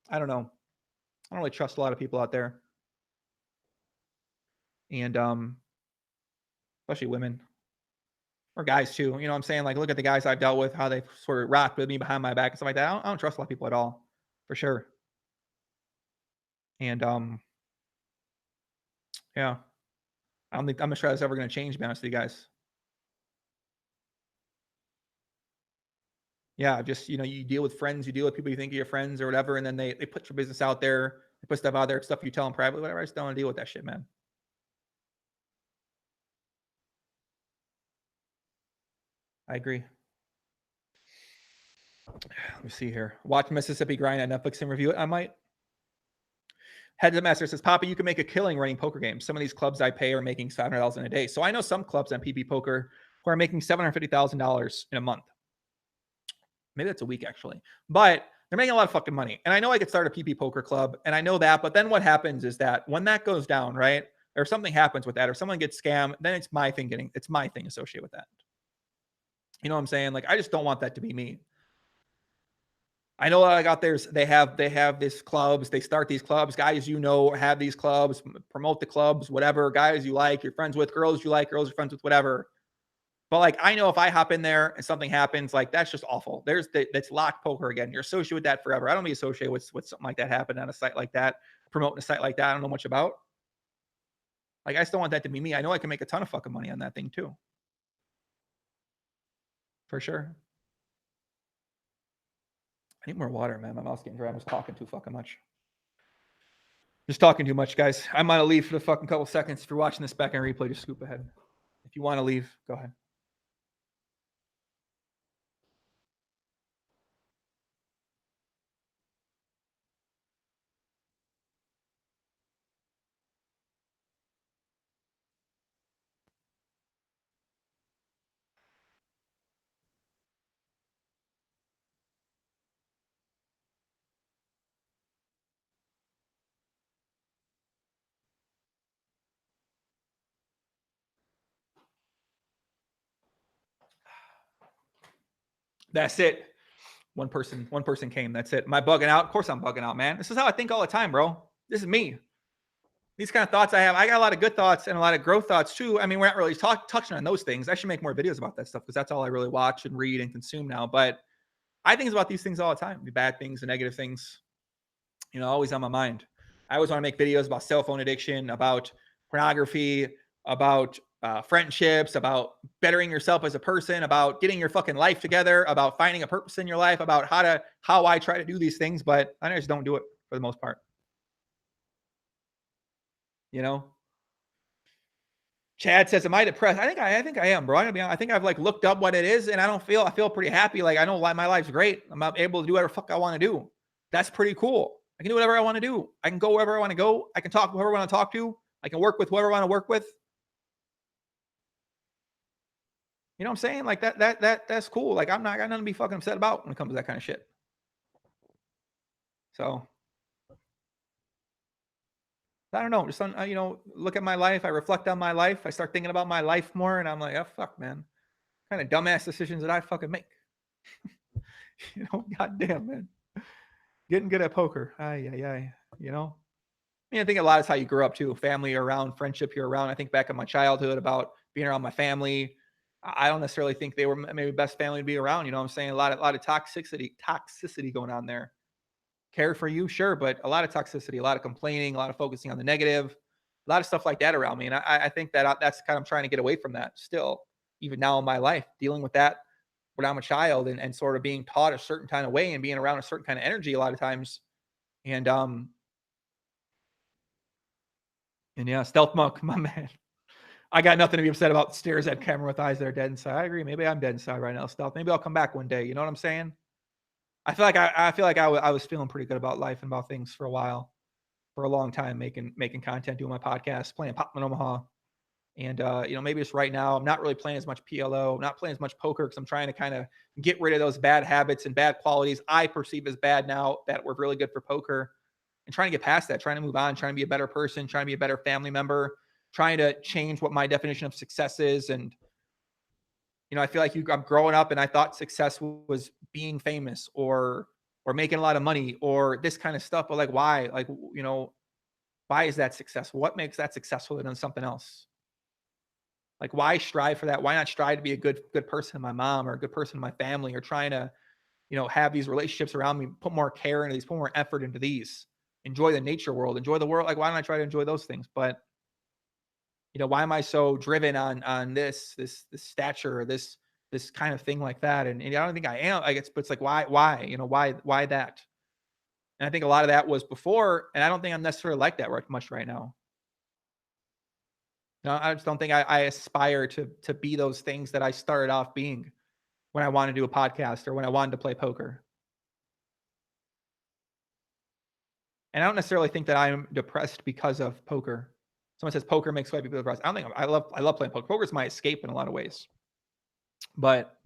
I don't know. I don't really trust a lot of people out there. And especially women. Or guys too. You know what I'm saying? Like, look at the guys I've dealt with, how they sort of rocked with me behind my back and stuff like that. I don't trust a lot of people at all. For sure. And yeah. I'm not sure that's ever going to change, to be honest with you guys. Yeah, just, you deal with friends, you deal with people you think are your friends or whatever, and then they put your business out there, they put stuff out there, stuff you tell them privately, whatever. I just don't want to deal with that shit, man. I agree. Let me see here. Watch Mississippi Grind on Netflix and review it. I might. Head to the Master says, Papa, you can make a killing running poker games. Some of these clubs I pay are making $500 in a day. So I know some clubs on PP Poker who are making $750,000 in a month. Maybe that's a week, actually. But they're making a lot of fucking money. And I know I could start a PP Poker club, and I know that. But then what happens is that when that goes down, right, or something happens with that, or someone gets scammed, then it's my thing associated with that. You know what I'm saying? Like, I just don't want that to be me. I know, like, out there, they have these clubs. They start these clubs. Guys, have these clubs, promote the clubs, whatever. Guys you like, you're friends with, girls you like, girls you're friends with, whatever. But, like, I know if I hop in there and something happens, like, that's just awful. That's locked poker again. You're associated with that forever. I don't be associated with something like that happened on a site like that, promoting a site like that I don't know much about. Like, I still want that to be me. I know I can make a ton of fucking money on that thing too. For sure. I need more water, man. My mouth's getting dry. I'm just talking too fucking much. Just talking too much, guys. I'm gonna leave for the fucking couple seconds. If you're watching this back on replay, just scoop ahead. If you want to leave, go ahead. That's it. One person came. That's it. Am I bugging out? Of course I'm bugging out, man. This is how I think all the time, bro. This is me. These kind of thoughts I have. I got a lot of good thoughts and a lot of growth thoughts too. I mean, we're not really touching on those things. I should make more videos about that stuff because that's all I really watch and read and consume now. But I think about these things all the time, the bad things, the negative things, always on my mind. I always want to make videos about cell phone addiction, about pornography, about friendships, about bettering yourself as a person, about getting your fucking life together, about finding a purpose in your life, about how I try to do these things, but I just don't do it for the most part. Chad says, "Am I depressed?" I think I am, bro. I think I've like looked up what it is, and I feel pretty happy. Like I know why my life's great. I'm able to do whatever the fuck I want to do. That's pretty cool. I can do whatever I want to do. I can go wherever I want to go. I can talk to whoever I want to talk to. I can work with whoever I want to work with. You know what I'm saying? Like that's cool. Like I got nothing to be fucking upset about when it comes to that kind of shit. So I don't know. Just look at my life. I reflect on my life. I start thinking about my life more, and I'm like, oh fuck, man. What kind of dumbass decisions did I fucking make? Goddamn, man. Getting good at poker. I think a lot is how you grew up too. Family you're around, friendship you're around. I think back in my childhood about being around my family. I don't necessarily think they were maybe best family to be around. You know what I'm saying? A lot of toxicity going on there. Care for you, sure, but a lot of toxicity, a lot of complaining, a lot of focusing on the negative, a lot of stuff like that around me. And I think that's kind of trying to get away from that still, even now in my life, dealing with that when I'm a child and sort of being taught a certain kind of way and being around a certain kind of energy a lot of times. And yeah, Stealth Monk, my man. I got nothing to be upset about. Stares at camera with eyes that are dead inside. I agree. Maybe I'm dead inside right now, Stealth. Maybe I'll come back one day. You know what I'm saying? I was feeling pretty good about life and about things for a while, for a long time, making content, doing my podcast, playing Pop in Omaha. And maybe just right now, I'm not really playing as much PLO, not playing as much poker because I'm trying to kind of get rid of those bad habits and bad qualities I perceive as bad now that were really good for poker, and trying to get past that, trying to move on, trying to be a better person, trying to be a better family member, trying to change what my definition of success is. And I feel like I'm growing up and I thought success was being famous or making a lot of money or this kind of stuff. But like, why? Like, why is that successful? What makes that successful than something else? Like, why strive for that? Why not strive to be a good person to my mom or a good person to my family, or trying to, have these relationships around me, put more care into these, put more effort into these, enjoy the nature world, enjoy the world. Like, why don't I try to enjoy those things? But, why am I so driven on this stature, or this kind of thing like that? And I don't think I am. I guess, but it's like, why, why that? And I think a lot of that was before, and I don't think I'm necessarily like that much right now. I just don't think I aspire to be those things that I started off being when I wanted to do a podcast or when I wanted to play poker. And I don't necessarily think that I'm depressed because of poker. Someone says poker makes white people depressed. I don't think I love playing poker. Poker is my escape in a lot of ways. But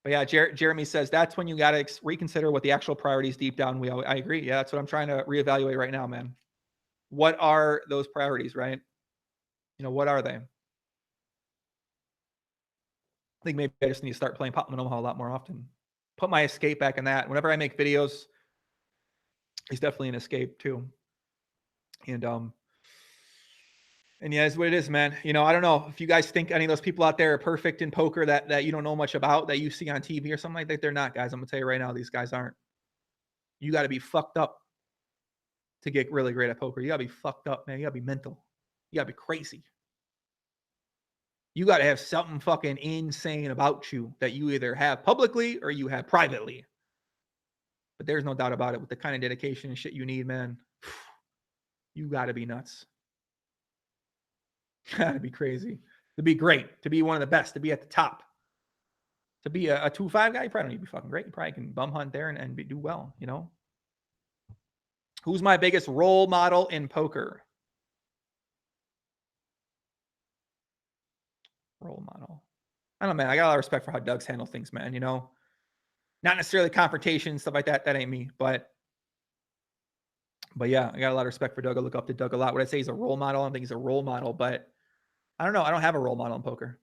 yeah, Jeremy says that's when you got to reconsider what the actual priorities deep down. I agree. Yeah, that's what I'm trying to reevaluate right now, man. What are those priorities, right? What are they? I think maybe I just need to start playing Pop in Omaha a lot more often. Put my escape back in that. Whenever I make videos, it's definitely an escape too. And yeah, it's what it is, man. I don't know if you guys think any of those people out there are perfect in poker that you don't know much about, that you see on TV or something like that. They're not, guys. I'm gonna tell you right now, these guys aren't. You got to be fucked up. to get really great at poker. You gotta be fucked up, man. You gotta be mental. You gotta be crazy. You gotta have something fucking insane about you that you either have publicly or you have privately. But there's no doubt about it. With the kind of dedication and shit you need, man, you gotta be nuts. Gotta be crazy. To be great, to be one of the best, to be at the top. To be a 2-5 guy, you probably don't need to be fucking great. You probably can bum hunt there and do well, you know? Who's my biggest role model in poker? Role model. I don't know, man. I got a lot of respect for how Doug's handle things, man. You know, not necessarily confrontation, stuff like that. That ain't me. But yeah, I got a lot of respect for Doug. I look up to Doug a lot. Would I say he's a role model? I don't think he's a role model, but I don't know. I don't have a role model in poker.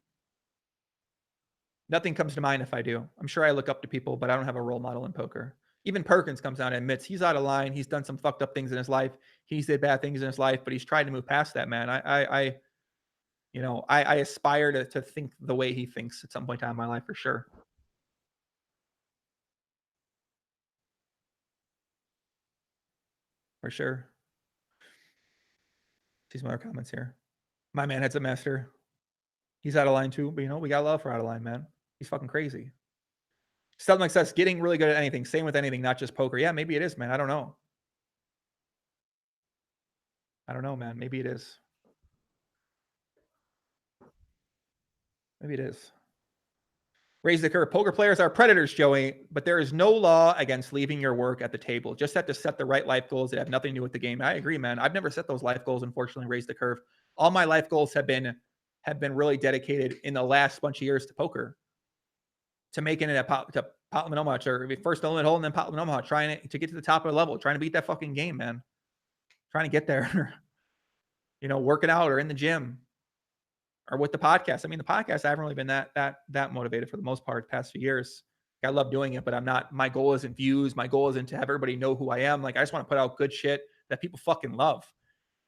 Nothing comes to mind if I do. I'm sure I look up to people, but I don't have a role model in poker. Even Perkins comes out and admits he's out of line. He's done some fucked up things in his life. He's did bad things in his life, but he's tried to move past that, man. I aspire to think the way he thinks at some point in time in my life for sure. For sure. See some other comments here. My man heads a master. He's out of line too, but you know, we got love for out of line, man. He's fucking crazy. Something like that's getting really good at anything. Same with anything, not just poker. Yeah, maybe it is, man. I don't know. I don't know, man. Maybe it is. Maybe it is. Raise the curve. Poker players are predators, Joey, but there is no law against leaving your work at the table. Just have to set the right life goals that have nothing to do with the game. I agree, man. I've never set those life goals, unfortunately, raise the curve. All my life goals have been really dedicated in the last bunch of years to poker, to making it to Potlam and Omaha, or first the limit hole and then Potlam and Omaha, trying to get to the top of the level, trying to beat that fucking game, man. Trying to get there. You know, working out or in the gym. Or with the podcast. I mean, the podcast, I haven't really been that motivated for the most part the past few years. I love doing it, but I'm not, my goal isn't views. My goal isn't to have everybody know who I am. Like, I just want to put out good shit that people fucking love.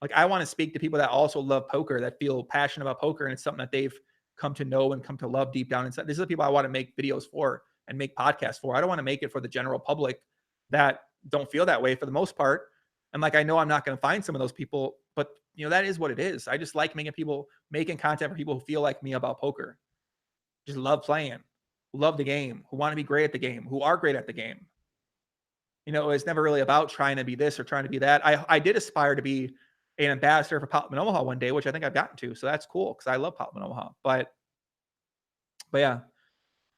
Like, I want to speak to people that also love poker, that feel passionate about poker, and it's something that they've come to know and come to love deep down inside. These are the people I want to make videos for and make podcasts for. I don't want to make it for the general public that don't feel that way for the most part. And like, I know I'm not going to find some of those people, but you know, that is what it is. I just like making content for people who feel like me about poker. Just love playing, who love the game, who want to be great at the game, who are great at the game. You know, it's never really about trying to be this or trying to be that. I did aspire to be an ambassador for Potlam Omaha one day, which I think I've gotten to. So that's cool because I love Potlam Omaha. But yeah,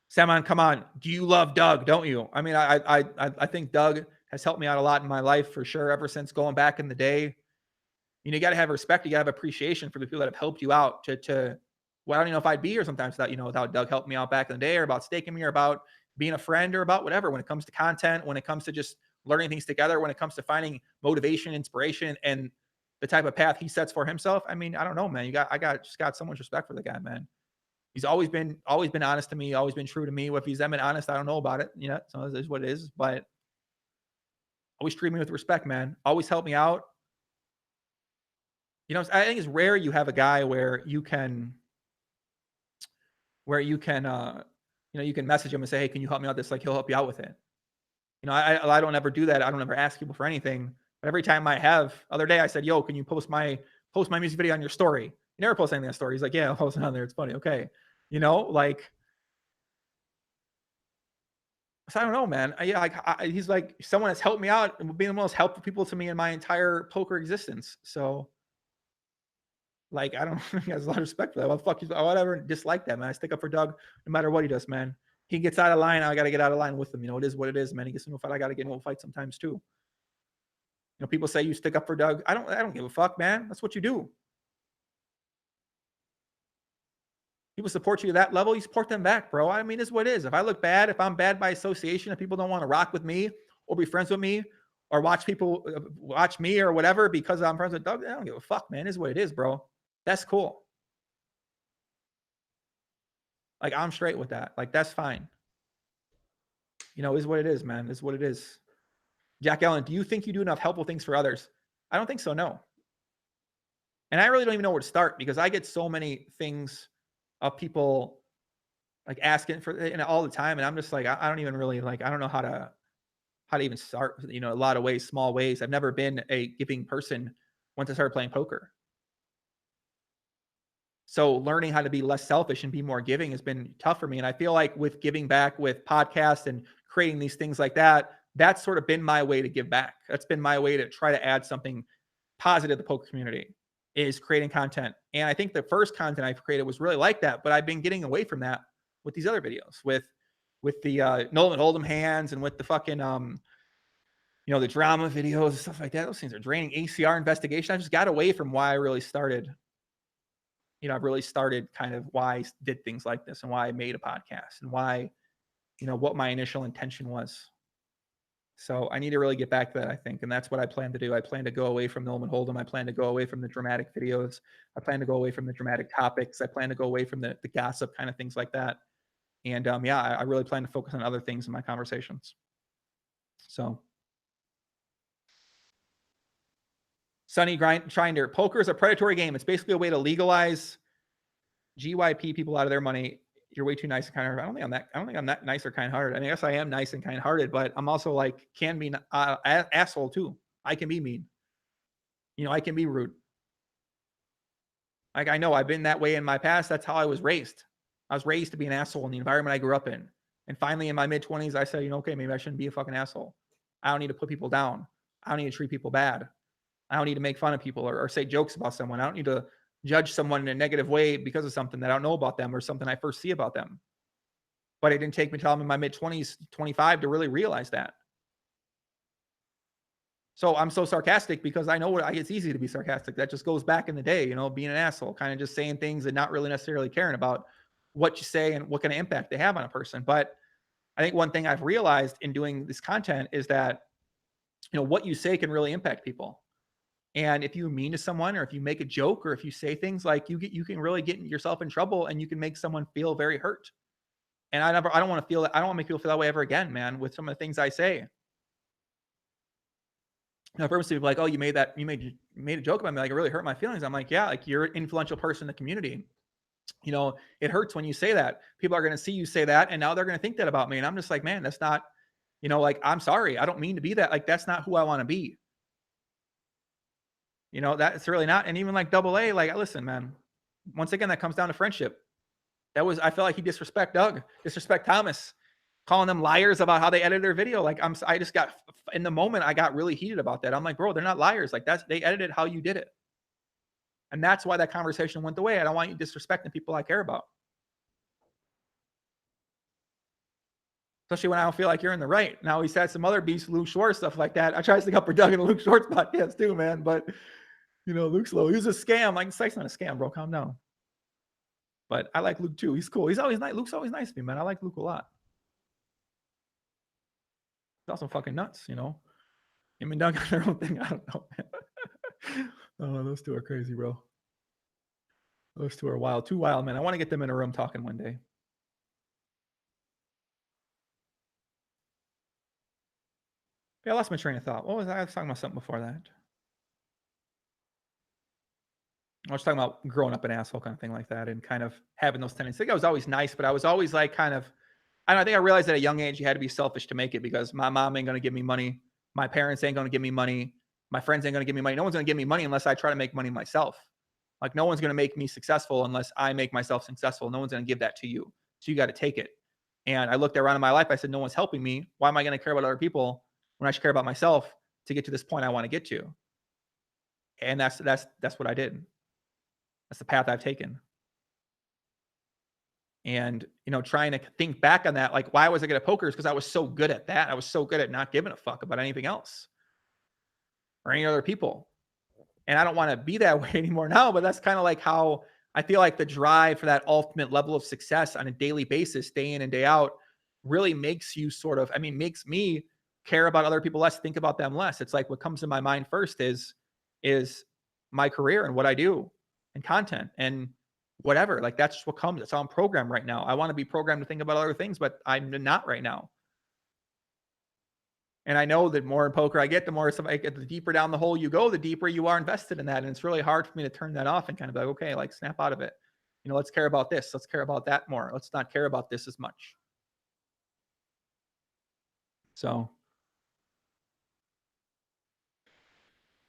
Saman, come on. Do you love Doug? Don't you? I mean, I think Doug has helped me out a lot in my life for sure. Ever since going back in the day, you know, you got to have respect. You got to have appreciation for the people that have helped you out well, I don't even know if I'd be here sometimes without Doug helping me out back in the day, or about staking me, or about being a friend, or about whatever, when it comes to content, when it comes to just learning things together, when it comes to finding motivation, inspiration, and the type of path he sets for himself. I mean, I don't know, man. I got so much respect for the guy, man. He's always been honest to me, always been true to me. If he's been honest, I don't know about it. You know, so it is what it is, but always treat me with respect, man. Always help me out. You know, I think it's rare you have a guy where you can, you know, you can message him and say, hey, can you help me out with this? Like, he'll help you out with it. You know, I don't ever do that. I don't ever ask people for anything. But every time I have, other day I said, yo, can you post my music video on your story? You never post anything on the story. He's like, yeah, I'll post it on there. It's funny. Okay. You know, like, so I don't know, man. He's like someone that's helped me out and being the most helpful people to me in my entire poker existence. So, like, I don't he has a lot of respect for that. Well, fuck you. I would ever dislike that, man. I stick up for Doug no matter what he does, man. He gets out of line, I got to get out of line with him. You know, it is what it is, man. He gets into a fight, I got to get into a fight sometimes too. You know, people say you stick up for Doug. I don't give a fuck, man. That's what you do. People support you to that level, you support them back, bro. I mean, it's what it is. If I look bad, if I'm bad by association, if people don't want to rock with me or be friends with me or watch me or whatever because I'm friends with Doug, I don't give a fuck, man. It's what it is, bro. That's cool. Like, I'm straight with that. Like, that's fine. You know, is what it is, man. Is what it is. Jack Allen, do you think you do enough helpful things for others? I don't think so, no. And I really don't even know where to start because I get so many things of people like asking for it all the time. And I'm just like, I don't even really like, I don't know how how to even start, you know, a lot of ways, small ways. I've never been a giving person once I started playing poker. So learning how to be less selfish and be more giving has been tough for me. And I feel like with giving back with podcasts and creating these things like that, that's sort of been my way to give back. That's been my way to try to add something positive to the poker community is creating content. And I think the first content I've created was really like that, but I've been getting away from that with these other videos, with the Nolan Hold'em hands and with the fucking you know, the drama videos and stuff like that. Those things are draining. ACR investigation. I just got away from why I really started. You know, I've really started kind of why I did things like this and why I made a podcast and why, you know, what my initial intention was. So I need to really get back to that, I think. And that's what I plan to do. I plan to go away from Nolan Hold'em. I plan to go away from the dramatic videos. I plan to go away from the dramatic topics. I plan to go away from the gossip kind of things like that. And yeah, I really plan to focus on other things in my conversations. So Sunny Grinder, poker is a predatory game. It's basically a way to legalize GYP people out of their money. You're way too nice and kind-hearted. I don't think I'm that nice or kind-hearted. I mean, I guess I am nice and kind-hearted, but I'm also like can be asshole too. I can be mean. You know, I can be rude. Like I know I've been that way in my past. That's how I was raised. I was raised to be an asshole in the environment I grew up in. And finally, in my mid-20s, I said, you know, okay, maybe I shouldn't be a fucking asshole. I don't need to put people down. I don't need to treat people bad. I don't need to make fun of people or say jokes about someone. I don't need to judge someone in a negative way because of something that I don't know about them or something I first see about them. But it didn't take me until I'm in my mid-20s, 25 to really realize that. So I'm so sarcastic because I know it's easy to be sarcastic. That just goes back in the day, you know, being an asshole, kind of just saying things and not really necessarily caring about what you say and what kind of impact they have on a person. But I think one thing I've realized in doing this content is that, you know, what you say can really impact people. And if you're mean to someone or if you make a joke or if you say things like you can really get yourself in trouble and you can make someone feel very hurt. And I don't want to feel that. I don't want to make people feel that way ever again, man, with some of the things I say. Now, for people like, oh, you made a joke about me, like it really hurt my feelings. I'm like, yeah, like you're an influential person in the community. You know, it hurts when you say that. People are going to see you say that, and now they're going to think that about me. And I'm just like, man, that's not, you know, like I'm sorry, I don't mean to be that. Like that's not who I want to be. You know, that's really not. And even like double A, like, listen, man, once again, that comes down to friendship. I feel like he disrespect Thomas, calling them liars about how they edited their video. Like I just got in the moment, I got really heated about that. I'm like, bro, they're not liars. Like they edited how you did it. And that's why that conversation went the way. I don't want you disrespecting people I care about. Especially when I don't feel like you're in the right. Now he's had some other beefs, Luke Schwartz, stuff like that. I try to stick up for Doug and Luke Schwartz podcast too, man. But you know, Luke's low. He was a scam. Like, it's not a scam, bro. Calm down. But I like Luke too. He's cool. He's always nice. Luke's always nice to me, man. I like Luke a lot. He's also fucking nuts, you know. Him and Doug got their own thing. I don't know. Oh, those two are crazy, bro. Those two are wild. Too wild, man. I want to get them in a room talking one day. Yeah, I lost my train of thought. What was I was talking about something before that. I was talking about growing up an asshole kind of thing like that and kind of having those tendencies. I think I was always nice, but I was always like kind of, I don't know, I think I realized at a young age you had to be selfish to make it because my mom ain't going to give me money. My parents ain't going to give me money. My friends ain't going to give me money. No one's going to give me money unless I try to make money myself. Like no one's going to make me successful unless I make myself successful. No one's going to give that to you. So you got to take it. And I looked around in my life. I said, no one's helping me. Why am I going to care about other people when I should care about myself to get to this point I want to get to? And that's what I did. That's the path I've taken. And, you know, trying to think back on that, like, why was I good at poker? Is because I was so good at that. I was so good at not giving a fuck about anything else or any other people. And I don't want to be that way anymore now, but that's kind of like how I feel like the drive for that ultimate level of success on a daily basis, day in and day out, really makes you sort of, makes me care about other people less, think about them less. It's like what comes to my mind first is my career and what I do and content and whatever. Like that's just what comes. That's how I'm programmed right now. I want to be programmed to think about other things, but I'm not right now. And I know that more in poker I get, the more I get, the deeper down the hole you go, the deeper you are invested in that. And it's really hard for me to turn that off and kind of be like, okay, like snap out of it. You know, let's care about this. Let's care about that more. Let's not care about this as much. So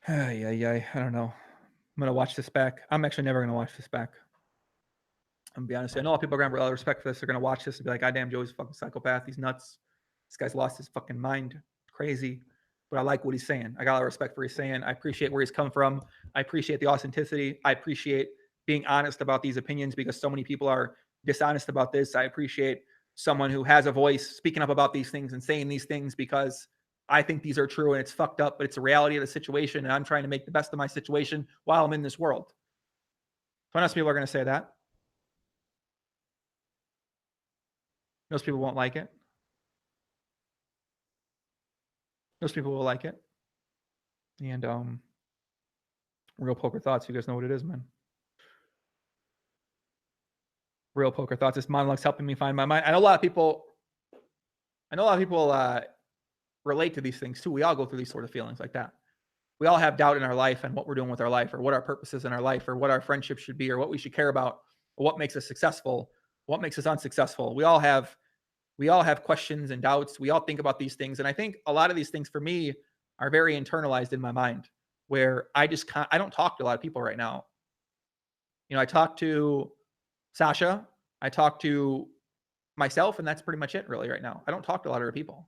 I don't know. I'm gonna watch this back. I'm actually never gonna watch this back. I'm gonna be honest. I know a lot of people are gonna have a lot of respect for this. They're gonna watch this and be like, "God damn, Joey's a fucking psychopath. He's nuts. This guy's lost his fucking mind. Crazy." But I like what he's saying. I got a lot of respect for what he's saying. I appreciate where he's come from. I appreciate the authenticity. I appreciate being honest about these opinions because so many people are dishonest about this. I appreciate someone who has a voice speaking up about these things and saying these things because I think these are true and it's fucked up, but it's a reality of the situation. And I'm trying to make the best of my situation while I'm in this world. So I know some people are going to say that. Most people won't like it. Most people will like it. And real poker thoughts. You guys know what it is, man. Real poker thoughts. This monologue's helping me find my mind. I know a lot of people relate to these things too. We all go through these sort of feelings like that. We all have doubt in our life and what we're doing with our life, or what our purpose is in our life, or what our friendship should be, or what we should care about, or what makes us successful, what makes us unsuccessful. We all have questions and doubts. We all think about these things. And I think a lot of these things for me are very internalized in my mind, where I don't talk to a lot of people right now. You know, I talk to Sasha, I talk to myself, and that's pretty much it really right now. I don't talk to a lot of other people.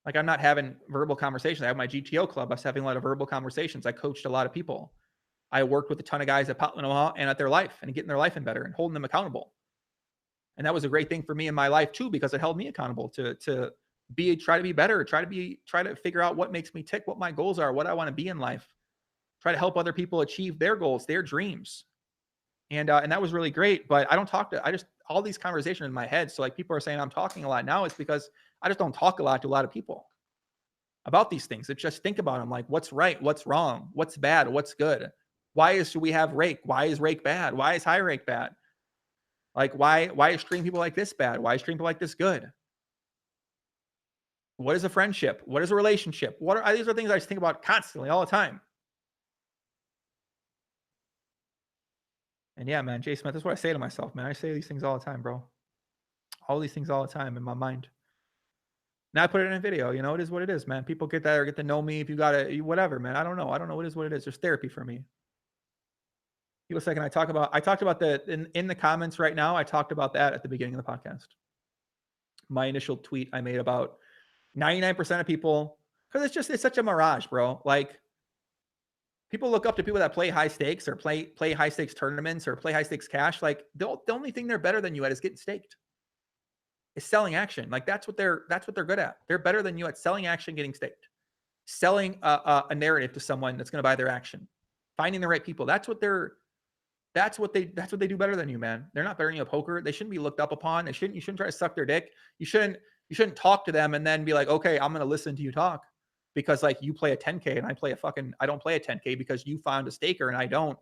Like, I'm not having verbal conversations. I have my GTO club. I was having a lot of verbal conversations. I coached a lot of people. I worked with a ton of guys at Potland, Omaha, and at their life, and getting their life in better and holding them accountable. And that was a great thing for me in my life too, because it held me accountable to try to be better, try to figure out what makes me tick, what my goals are, what I want to be in life, try to help other people achieve their goals, their dreams. And that was really great. But I don't talk to, I just, all these conversations in my head. So like people are saying I'm talking a lot now, it's because I just don't talk a lot to a lot of people about these things. It's just think about them, like what's right, what's wrong, what's bad, what's good. Should we have rake? Why is rake bad? Why is high rake bad? Like why is treating people like this bad? Why is treating people like this good? What is a friendship? What is a relationship? These are things I just think about constantly all the time. And yeah, man, Jay Smith, that's what I say to myself, man. I say these things all the time, bro. All these things all the time in my mind. Now I put it in a video. You know, it is what it is, man. People get that or get to know me. If you got to, whatever, man. I don't know. It is what it is. There's therapy for me. Give a second. I talked about in the comments right now. I talked about that at the beginning of the podcast. My initial tweet I made about 99% of people, because it's such a mirage, bro. Like, people look up to people that play high stakes or play high stakes tournaments or play high stakes cash. Like the only thing they're better than you at is getting staked. Is selling action. Like that's what they're good at. They're better than you at selling action, getting staked, selling a narrative to someone that's going to buy their action, finding the right people. That's what they do better than you, man. They're not better than you at poker. They shouldn't be looked up upon. You shouldn't try to suck their dick. You shouldn't talk to them and then be like, okay, I'm going to listen to you talk because like you play a 10K and I don't play a 10K because you found a staker and I don't.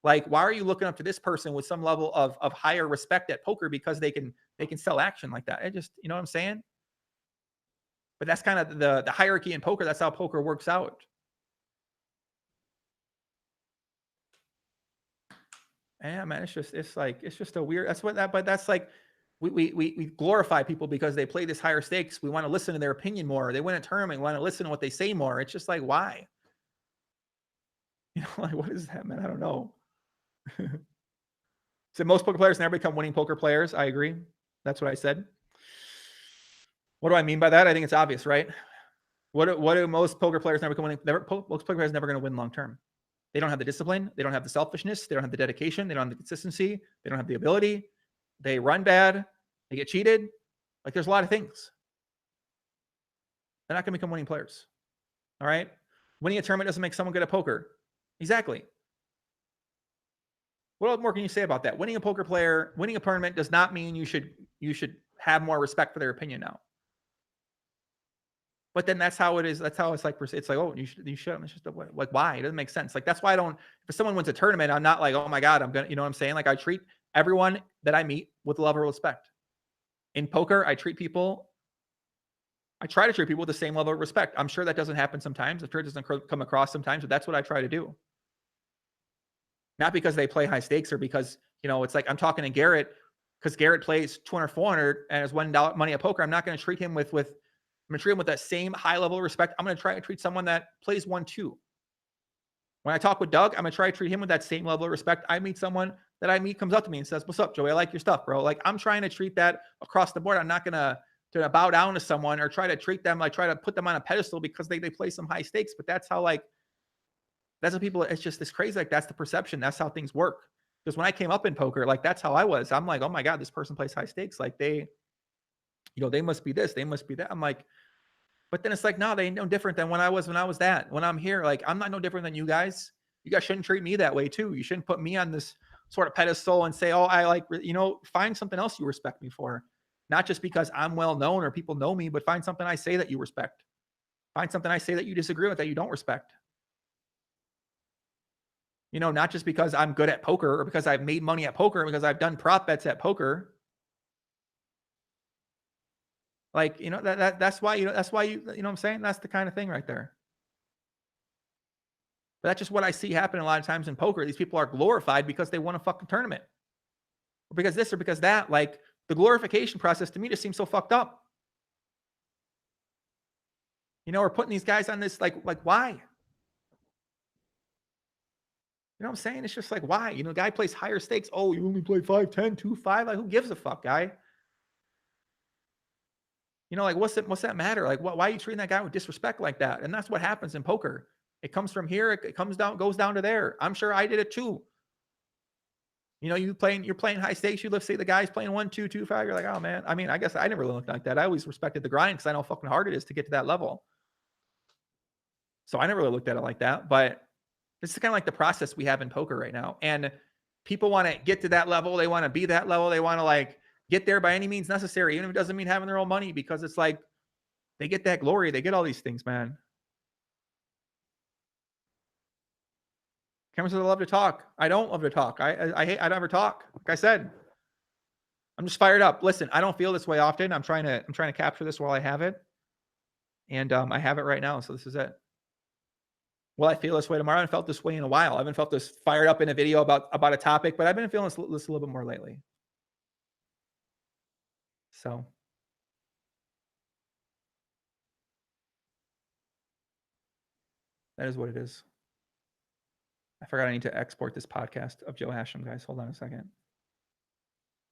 Like, why are you looking up to this person with some level of higher respect at poker because they can sell action like that? It just, you know what I'm saying? But that's kind of the hierarchy in poker. That's how poker works out. Yeah, man, it's just a weird, but that's like, we glorify people because they play this higher stakes. We want to listen to their opinion more. They win a tournament. We want to listen to what they say more. It's just like, why? You know, like, what is that, man? I don't know. So most poker players never become winning poker players. I agree. That's what I said. What do I mean by that? I think it's obvious, right? What do most poker players never become winning? Most poker players never going to win long term. They don't have the discipline. They don't have the selfishness. They don't have the dedication. They don't have the consistency. They don't have the ability. They run bad. They get cheated. Like there's a lot of things. They're not going to become winning players. All right. Winning a tournament doesn't make someone good at poker. Exactly. What more can you say about that? Winning a tournament does not mean you should have more respect for their opinion now. But then that's how it is. That's how it's like, oh, you should, it's just like, why? It doesn't make sense. Like, that's why if someone wins a tournament, I'm not like, oh my God, you know what I'm saying? Like I treat everyone that I meet with a level of respect. In poker, I try to treat people with the same level of respect. I'm sure that doesn't happen sometimes. I'm sure it doesn't come across sometimes, but that's what I try to do. Not because they play high stakes or because, it's like I'm talking to Garrett because Garrett plays 200, 400 and has $1 money at poker. I'm not going to treat him with I'm going to treat them with that same high level of respect. I'm going to try to treat someone that plays 1-2. When I talk with Doug, I'm going to try to treat him with that same level of respect. I meet someone that I meet comes up to me and says, "What's up, Joey? I like your stuff, bro." Like, I'm trying to treat that across the board. I'm not going to bow down to someone or try to treat them, like try to put them on a pedestal because they play some high stakes. But that's how, like, that's what people, it's just this crazy. Like, that's the perception. That's how things work. Because when I came up in poker, like, that's how I was. I'm like, oh my God, this person plays high stakes. Like, they must be this, they must be that. I'm like, but then it's like, no, they ain't no different than when I was that. When I'm here, like, I'm not no different than you guys. You guys shouldn't treat me that way too. You shouldn't put me on this sort of pedestal and say, oh, I like, find something else you respect me for. Not just because I'm well known or people know me, but find something I say that you respect. Find something I say that you disagree with, that you don't respect. Not just because I'm good at poker or because I've made money at poker, because I've done prop bets at poker. Like, that's why, that's why you know what I'm saying? That's the kind of thing right there. But that's just what I see happen a lot of times in poker. These people are glorified because they won a fucking tournament. Or because this or because that. Like, the glorification process to me just seems so fucked up. We're putting these guys on this, like why? You know what I'm saying? It's just like, why? The guy plays higher stakes. Oh, you only play 5-10, 2-5. Like, who gives a fuck, guy? Like, what's that matter? Like, why are you treating that guy with disrespect like that? And that's what happens in poker. It comes from here. It comes down, goes down to there. I'm sure I did it too. You're playing high stakes. You say the guy's playing 1-2, 2-5. You're like, oh man. I mean, I guess I never looked like that. I always respected the grind because I know how fucking hard it is to get to that level. So I never really looked at it like that. But this is kind of like the process we have in poker right now. And people want to get to that level. They want to be that level. They want to, like, get there by any means necessary, even if it doesn't mean having their own money, because it's like they get that glory. They get all these things, man. Cameron says, I love to talk. I don't love to talk. I never talk. Like I said, I'm just fired up. Listen, I don't feel this way often. I'm trying to capture this while I have it. And I have it right now. So this is it. Will I feel this way tomorrow? I haven't felt this way in a while. I haven't felt this fired up in a video about a topic, but I've been feeling this a little bit more lately. So that is what it is. I forgot I need to export this podcast of Joe Hashem, guys. Hold on a second.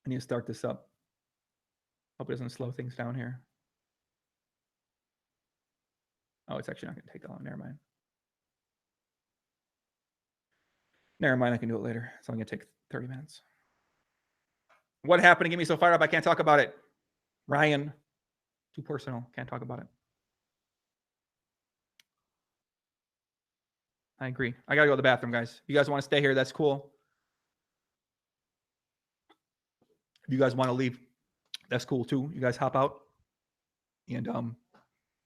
I need to start this up. Hope it doesn't slow things down here. Oh, it's actually not going to take that long. Never mind. Never mind. I can do it later. It's only going to take 30 minutes. What happened to get me so fired up? I can't talk about it. Ryan, too personal. Can't talk about it. I agree. I got to go to the bathroom, guys. If you guys want to stay here, that's cool. If you guys want to leave, that's cool too. You guys hop out. And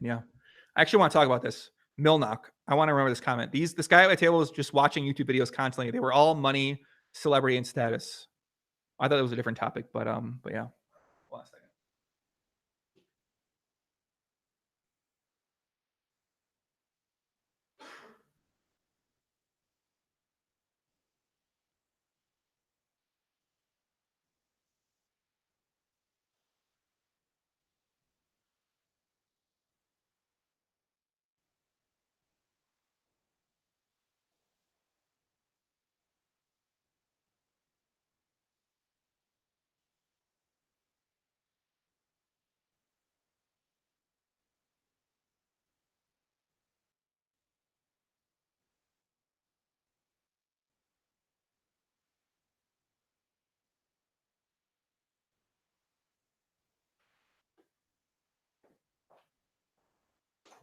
yeah. I actually want to talk about this. Milnock. I want to remember this comment. This guy at my table was just watching YouTube videos constantly. They were all money, celebrity, and status. I thought it was a different topic, but yeah. Hold on a second.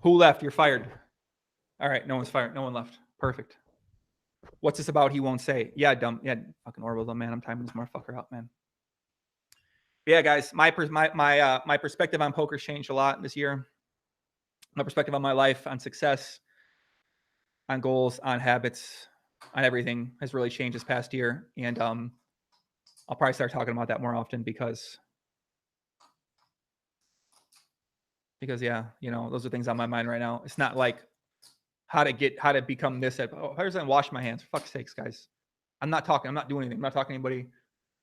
Who left? You're fired. All right. No one's fired. No one left. Perfect. What's this about? He won't say. Yeah, dumb. Yeah, fucking Orwell, man. I'm timing this motherfucker out, man. But yeah, guys, my perspective on poker's changed a lot this year. My perspective on my life, on success, on goals, on habits, on everything has really changed this past year. And I'll probably start talking about that more often because yeah, those are things on my mind right now. It's not like how to become this. Oh, here's and wash my hands. For fuck's sakes, guys. I'm not talking. I'm not doing anything. I'm not talking to anybody. I'm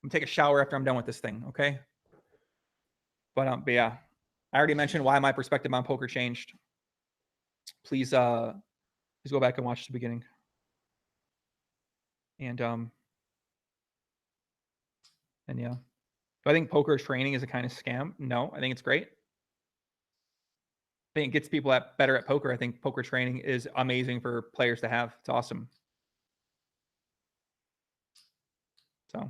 gonna take a shower after I'm done with this thing. Okay. But yeah, I already mentioned why my perspective on poker changed. Please go back and watch the beginning. And yeah. Do I think poker training is a kind of scam? No, I think it's great. I think it gets people better at poker. I think poker training is amazing for players to have. It's awesome. So, a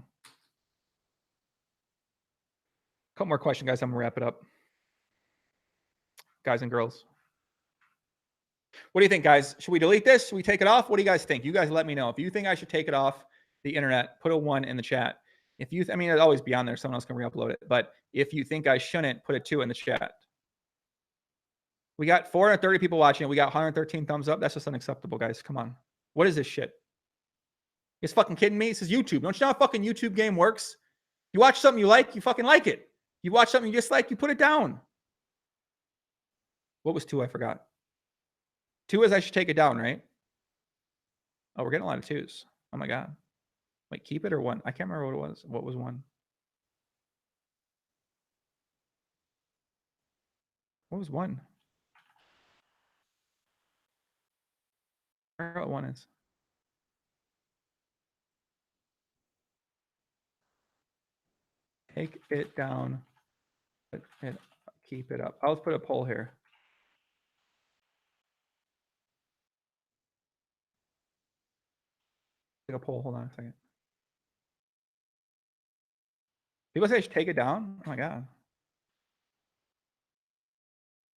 couple more questions, guys. I'm gonna wrap it up. Guys and girls. What do you think, guys? Should we delete this? Should we take it off? What do you guys think? You guys let me know. If you think I should take it off the internet, put a 1 in the chat. If you, I mean, it'll always be on there. Someone else can re-upload it. But if you think I shouldn't, put a 2 in the chat. We got 430 people watching. We got 113 thumbs up. That's just unacceptable, guys. Come on. What is this shit? You fucking kidding me? This is YouTube. Don't you know how fucking YouTube game works? You watch something you like, you fucking like it. You watch something you dislike, you put it down. What was 2? I forgot. 2 is I should take it down, right? Oh, we're getting a lot of 2s. Oh my God. Wait, keep it or 1? I can't remember what it was. What was 1? What was 1? I don't know what 1 is. Take it down. Keep it up. I'll put a poll here. Take a poll. Hold on a second. People say I should take it down. Oh my God.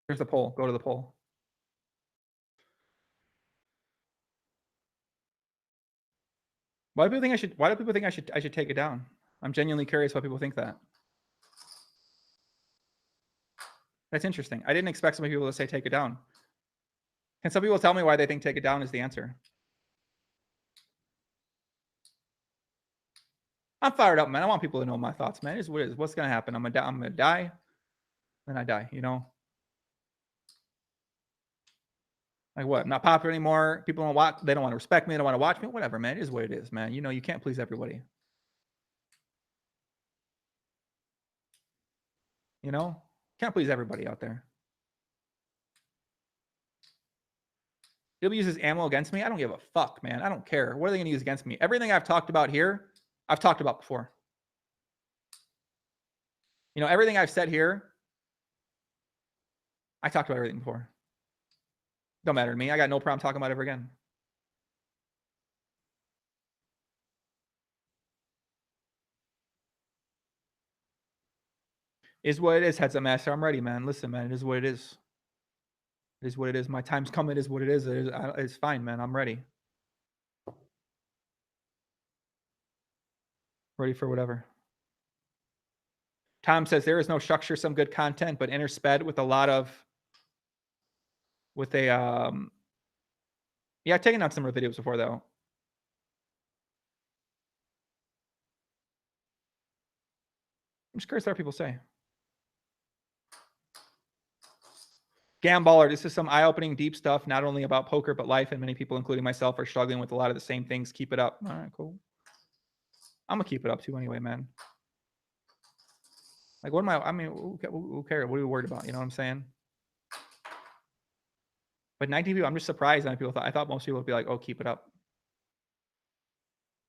Here's the poll. Go to the poll. Why do people think I should? Why do people think I should take it down? I'm genuinely curious why people think that. That's interesting. I didn't expect so many people to say take it down. Can some people tell me why they think take it down is the answer? I'm fired up, man. I want people to know my thoughts, man. It is what it is. What's gonna happen? I'm gonna die, then I die. You know, like what? I'm not popular anymore. People don't watch. They don't want to respect me. They don't want to watch me. Whatever, man. It is what it is, man. You know, you can't please everybody. You know, can't please everybody out there. They'll use this ammo against me. I don't give a fuck, man. I don't care. What are they gonna use against me? Everything I've talked about here, I've talked about before. You know, everything I've said here, I talked about everything before. Don't matter to me. I got no problem talking about it ever again. Is what it is. Heads up, master. I'm ready, man. Listen, man. It is what it is. It is what it is. My time's coming. It is what it is. It's fine, man. I'm ready. Ready for whatever. Tom says there is no structure, some good content, but intersped with a lot of, yeah, I've taken out some of the videos before though. I'm just curious what people say. Gamballer, this is some eye-opening, deep stuff, not only about poker, but life, and many people, including myself, are struggling with a lot of the same things. Keep it up. All right, cool. I'm gonna keep it up too anyway, man. Like, what am I mean, who cares? What are we worried about? You know what I'm saying? But 19 people, I'm just surprised that people thought, I thought most people would be like, oh, keep it up.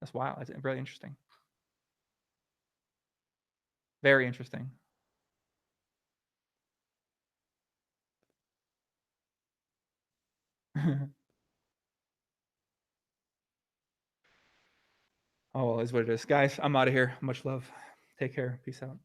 That's wild. That's really interesting. Very interesting. Oh, well, is what it is. Guys, I'm out of here. Much love. Take care. Peace out.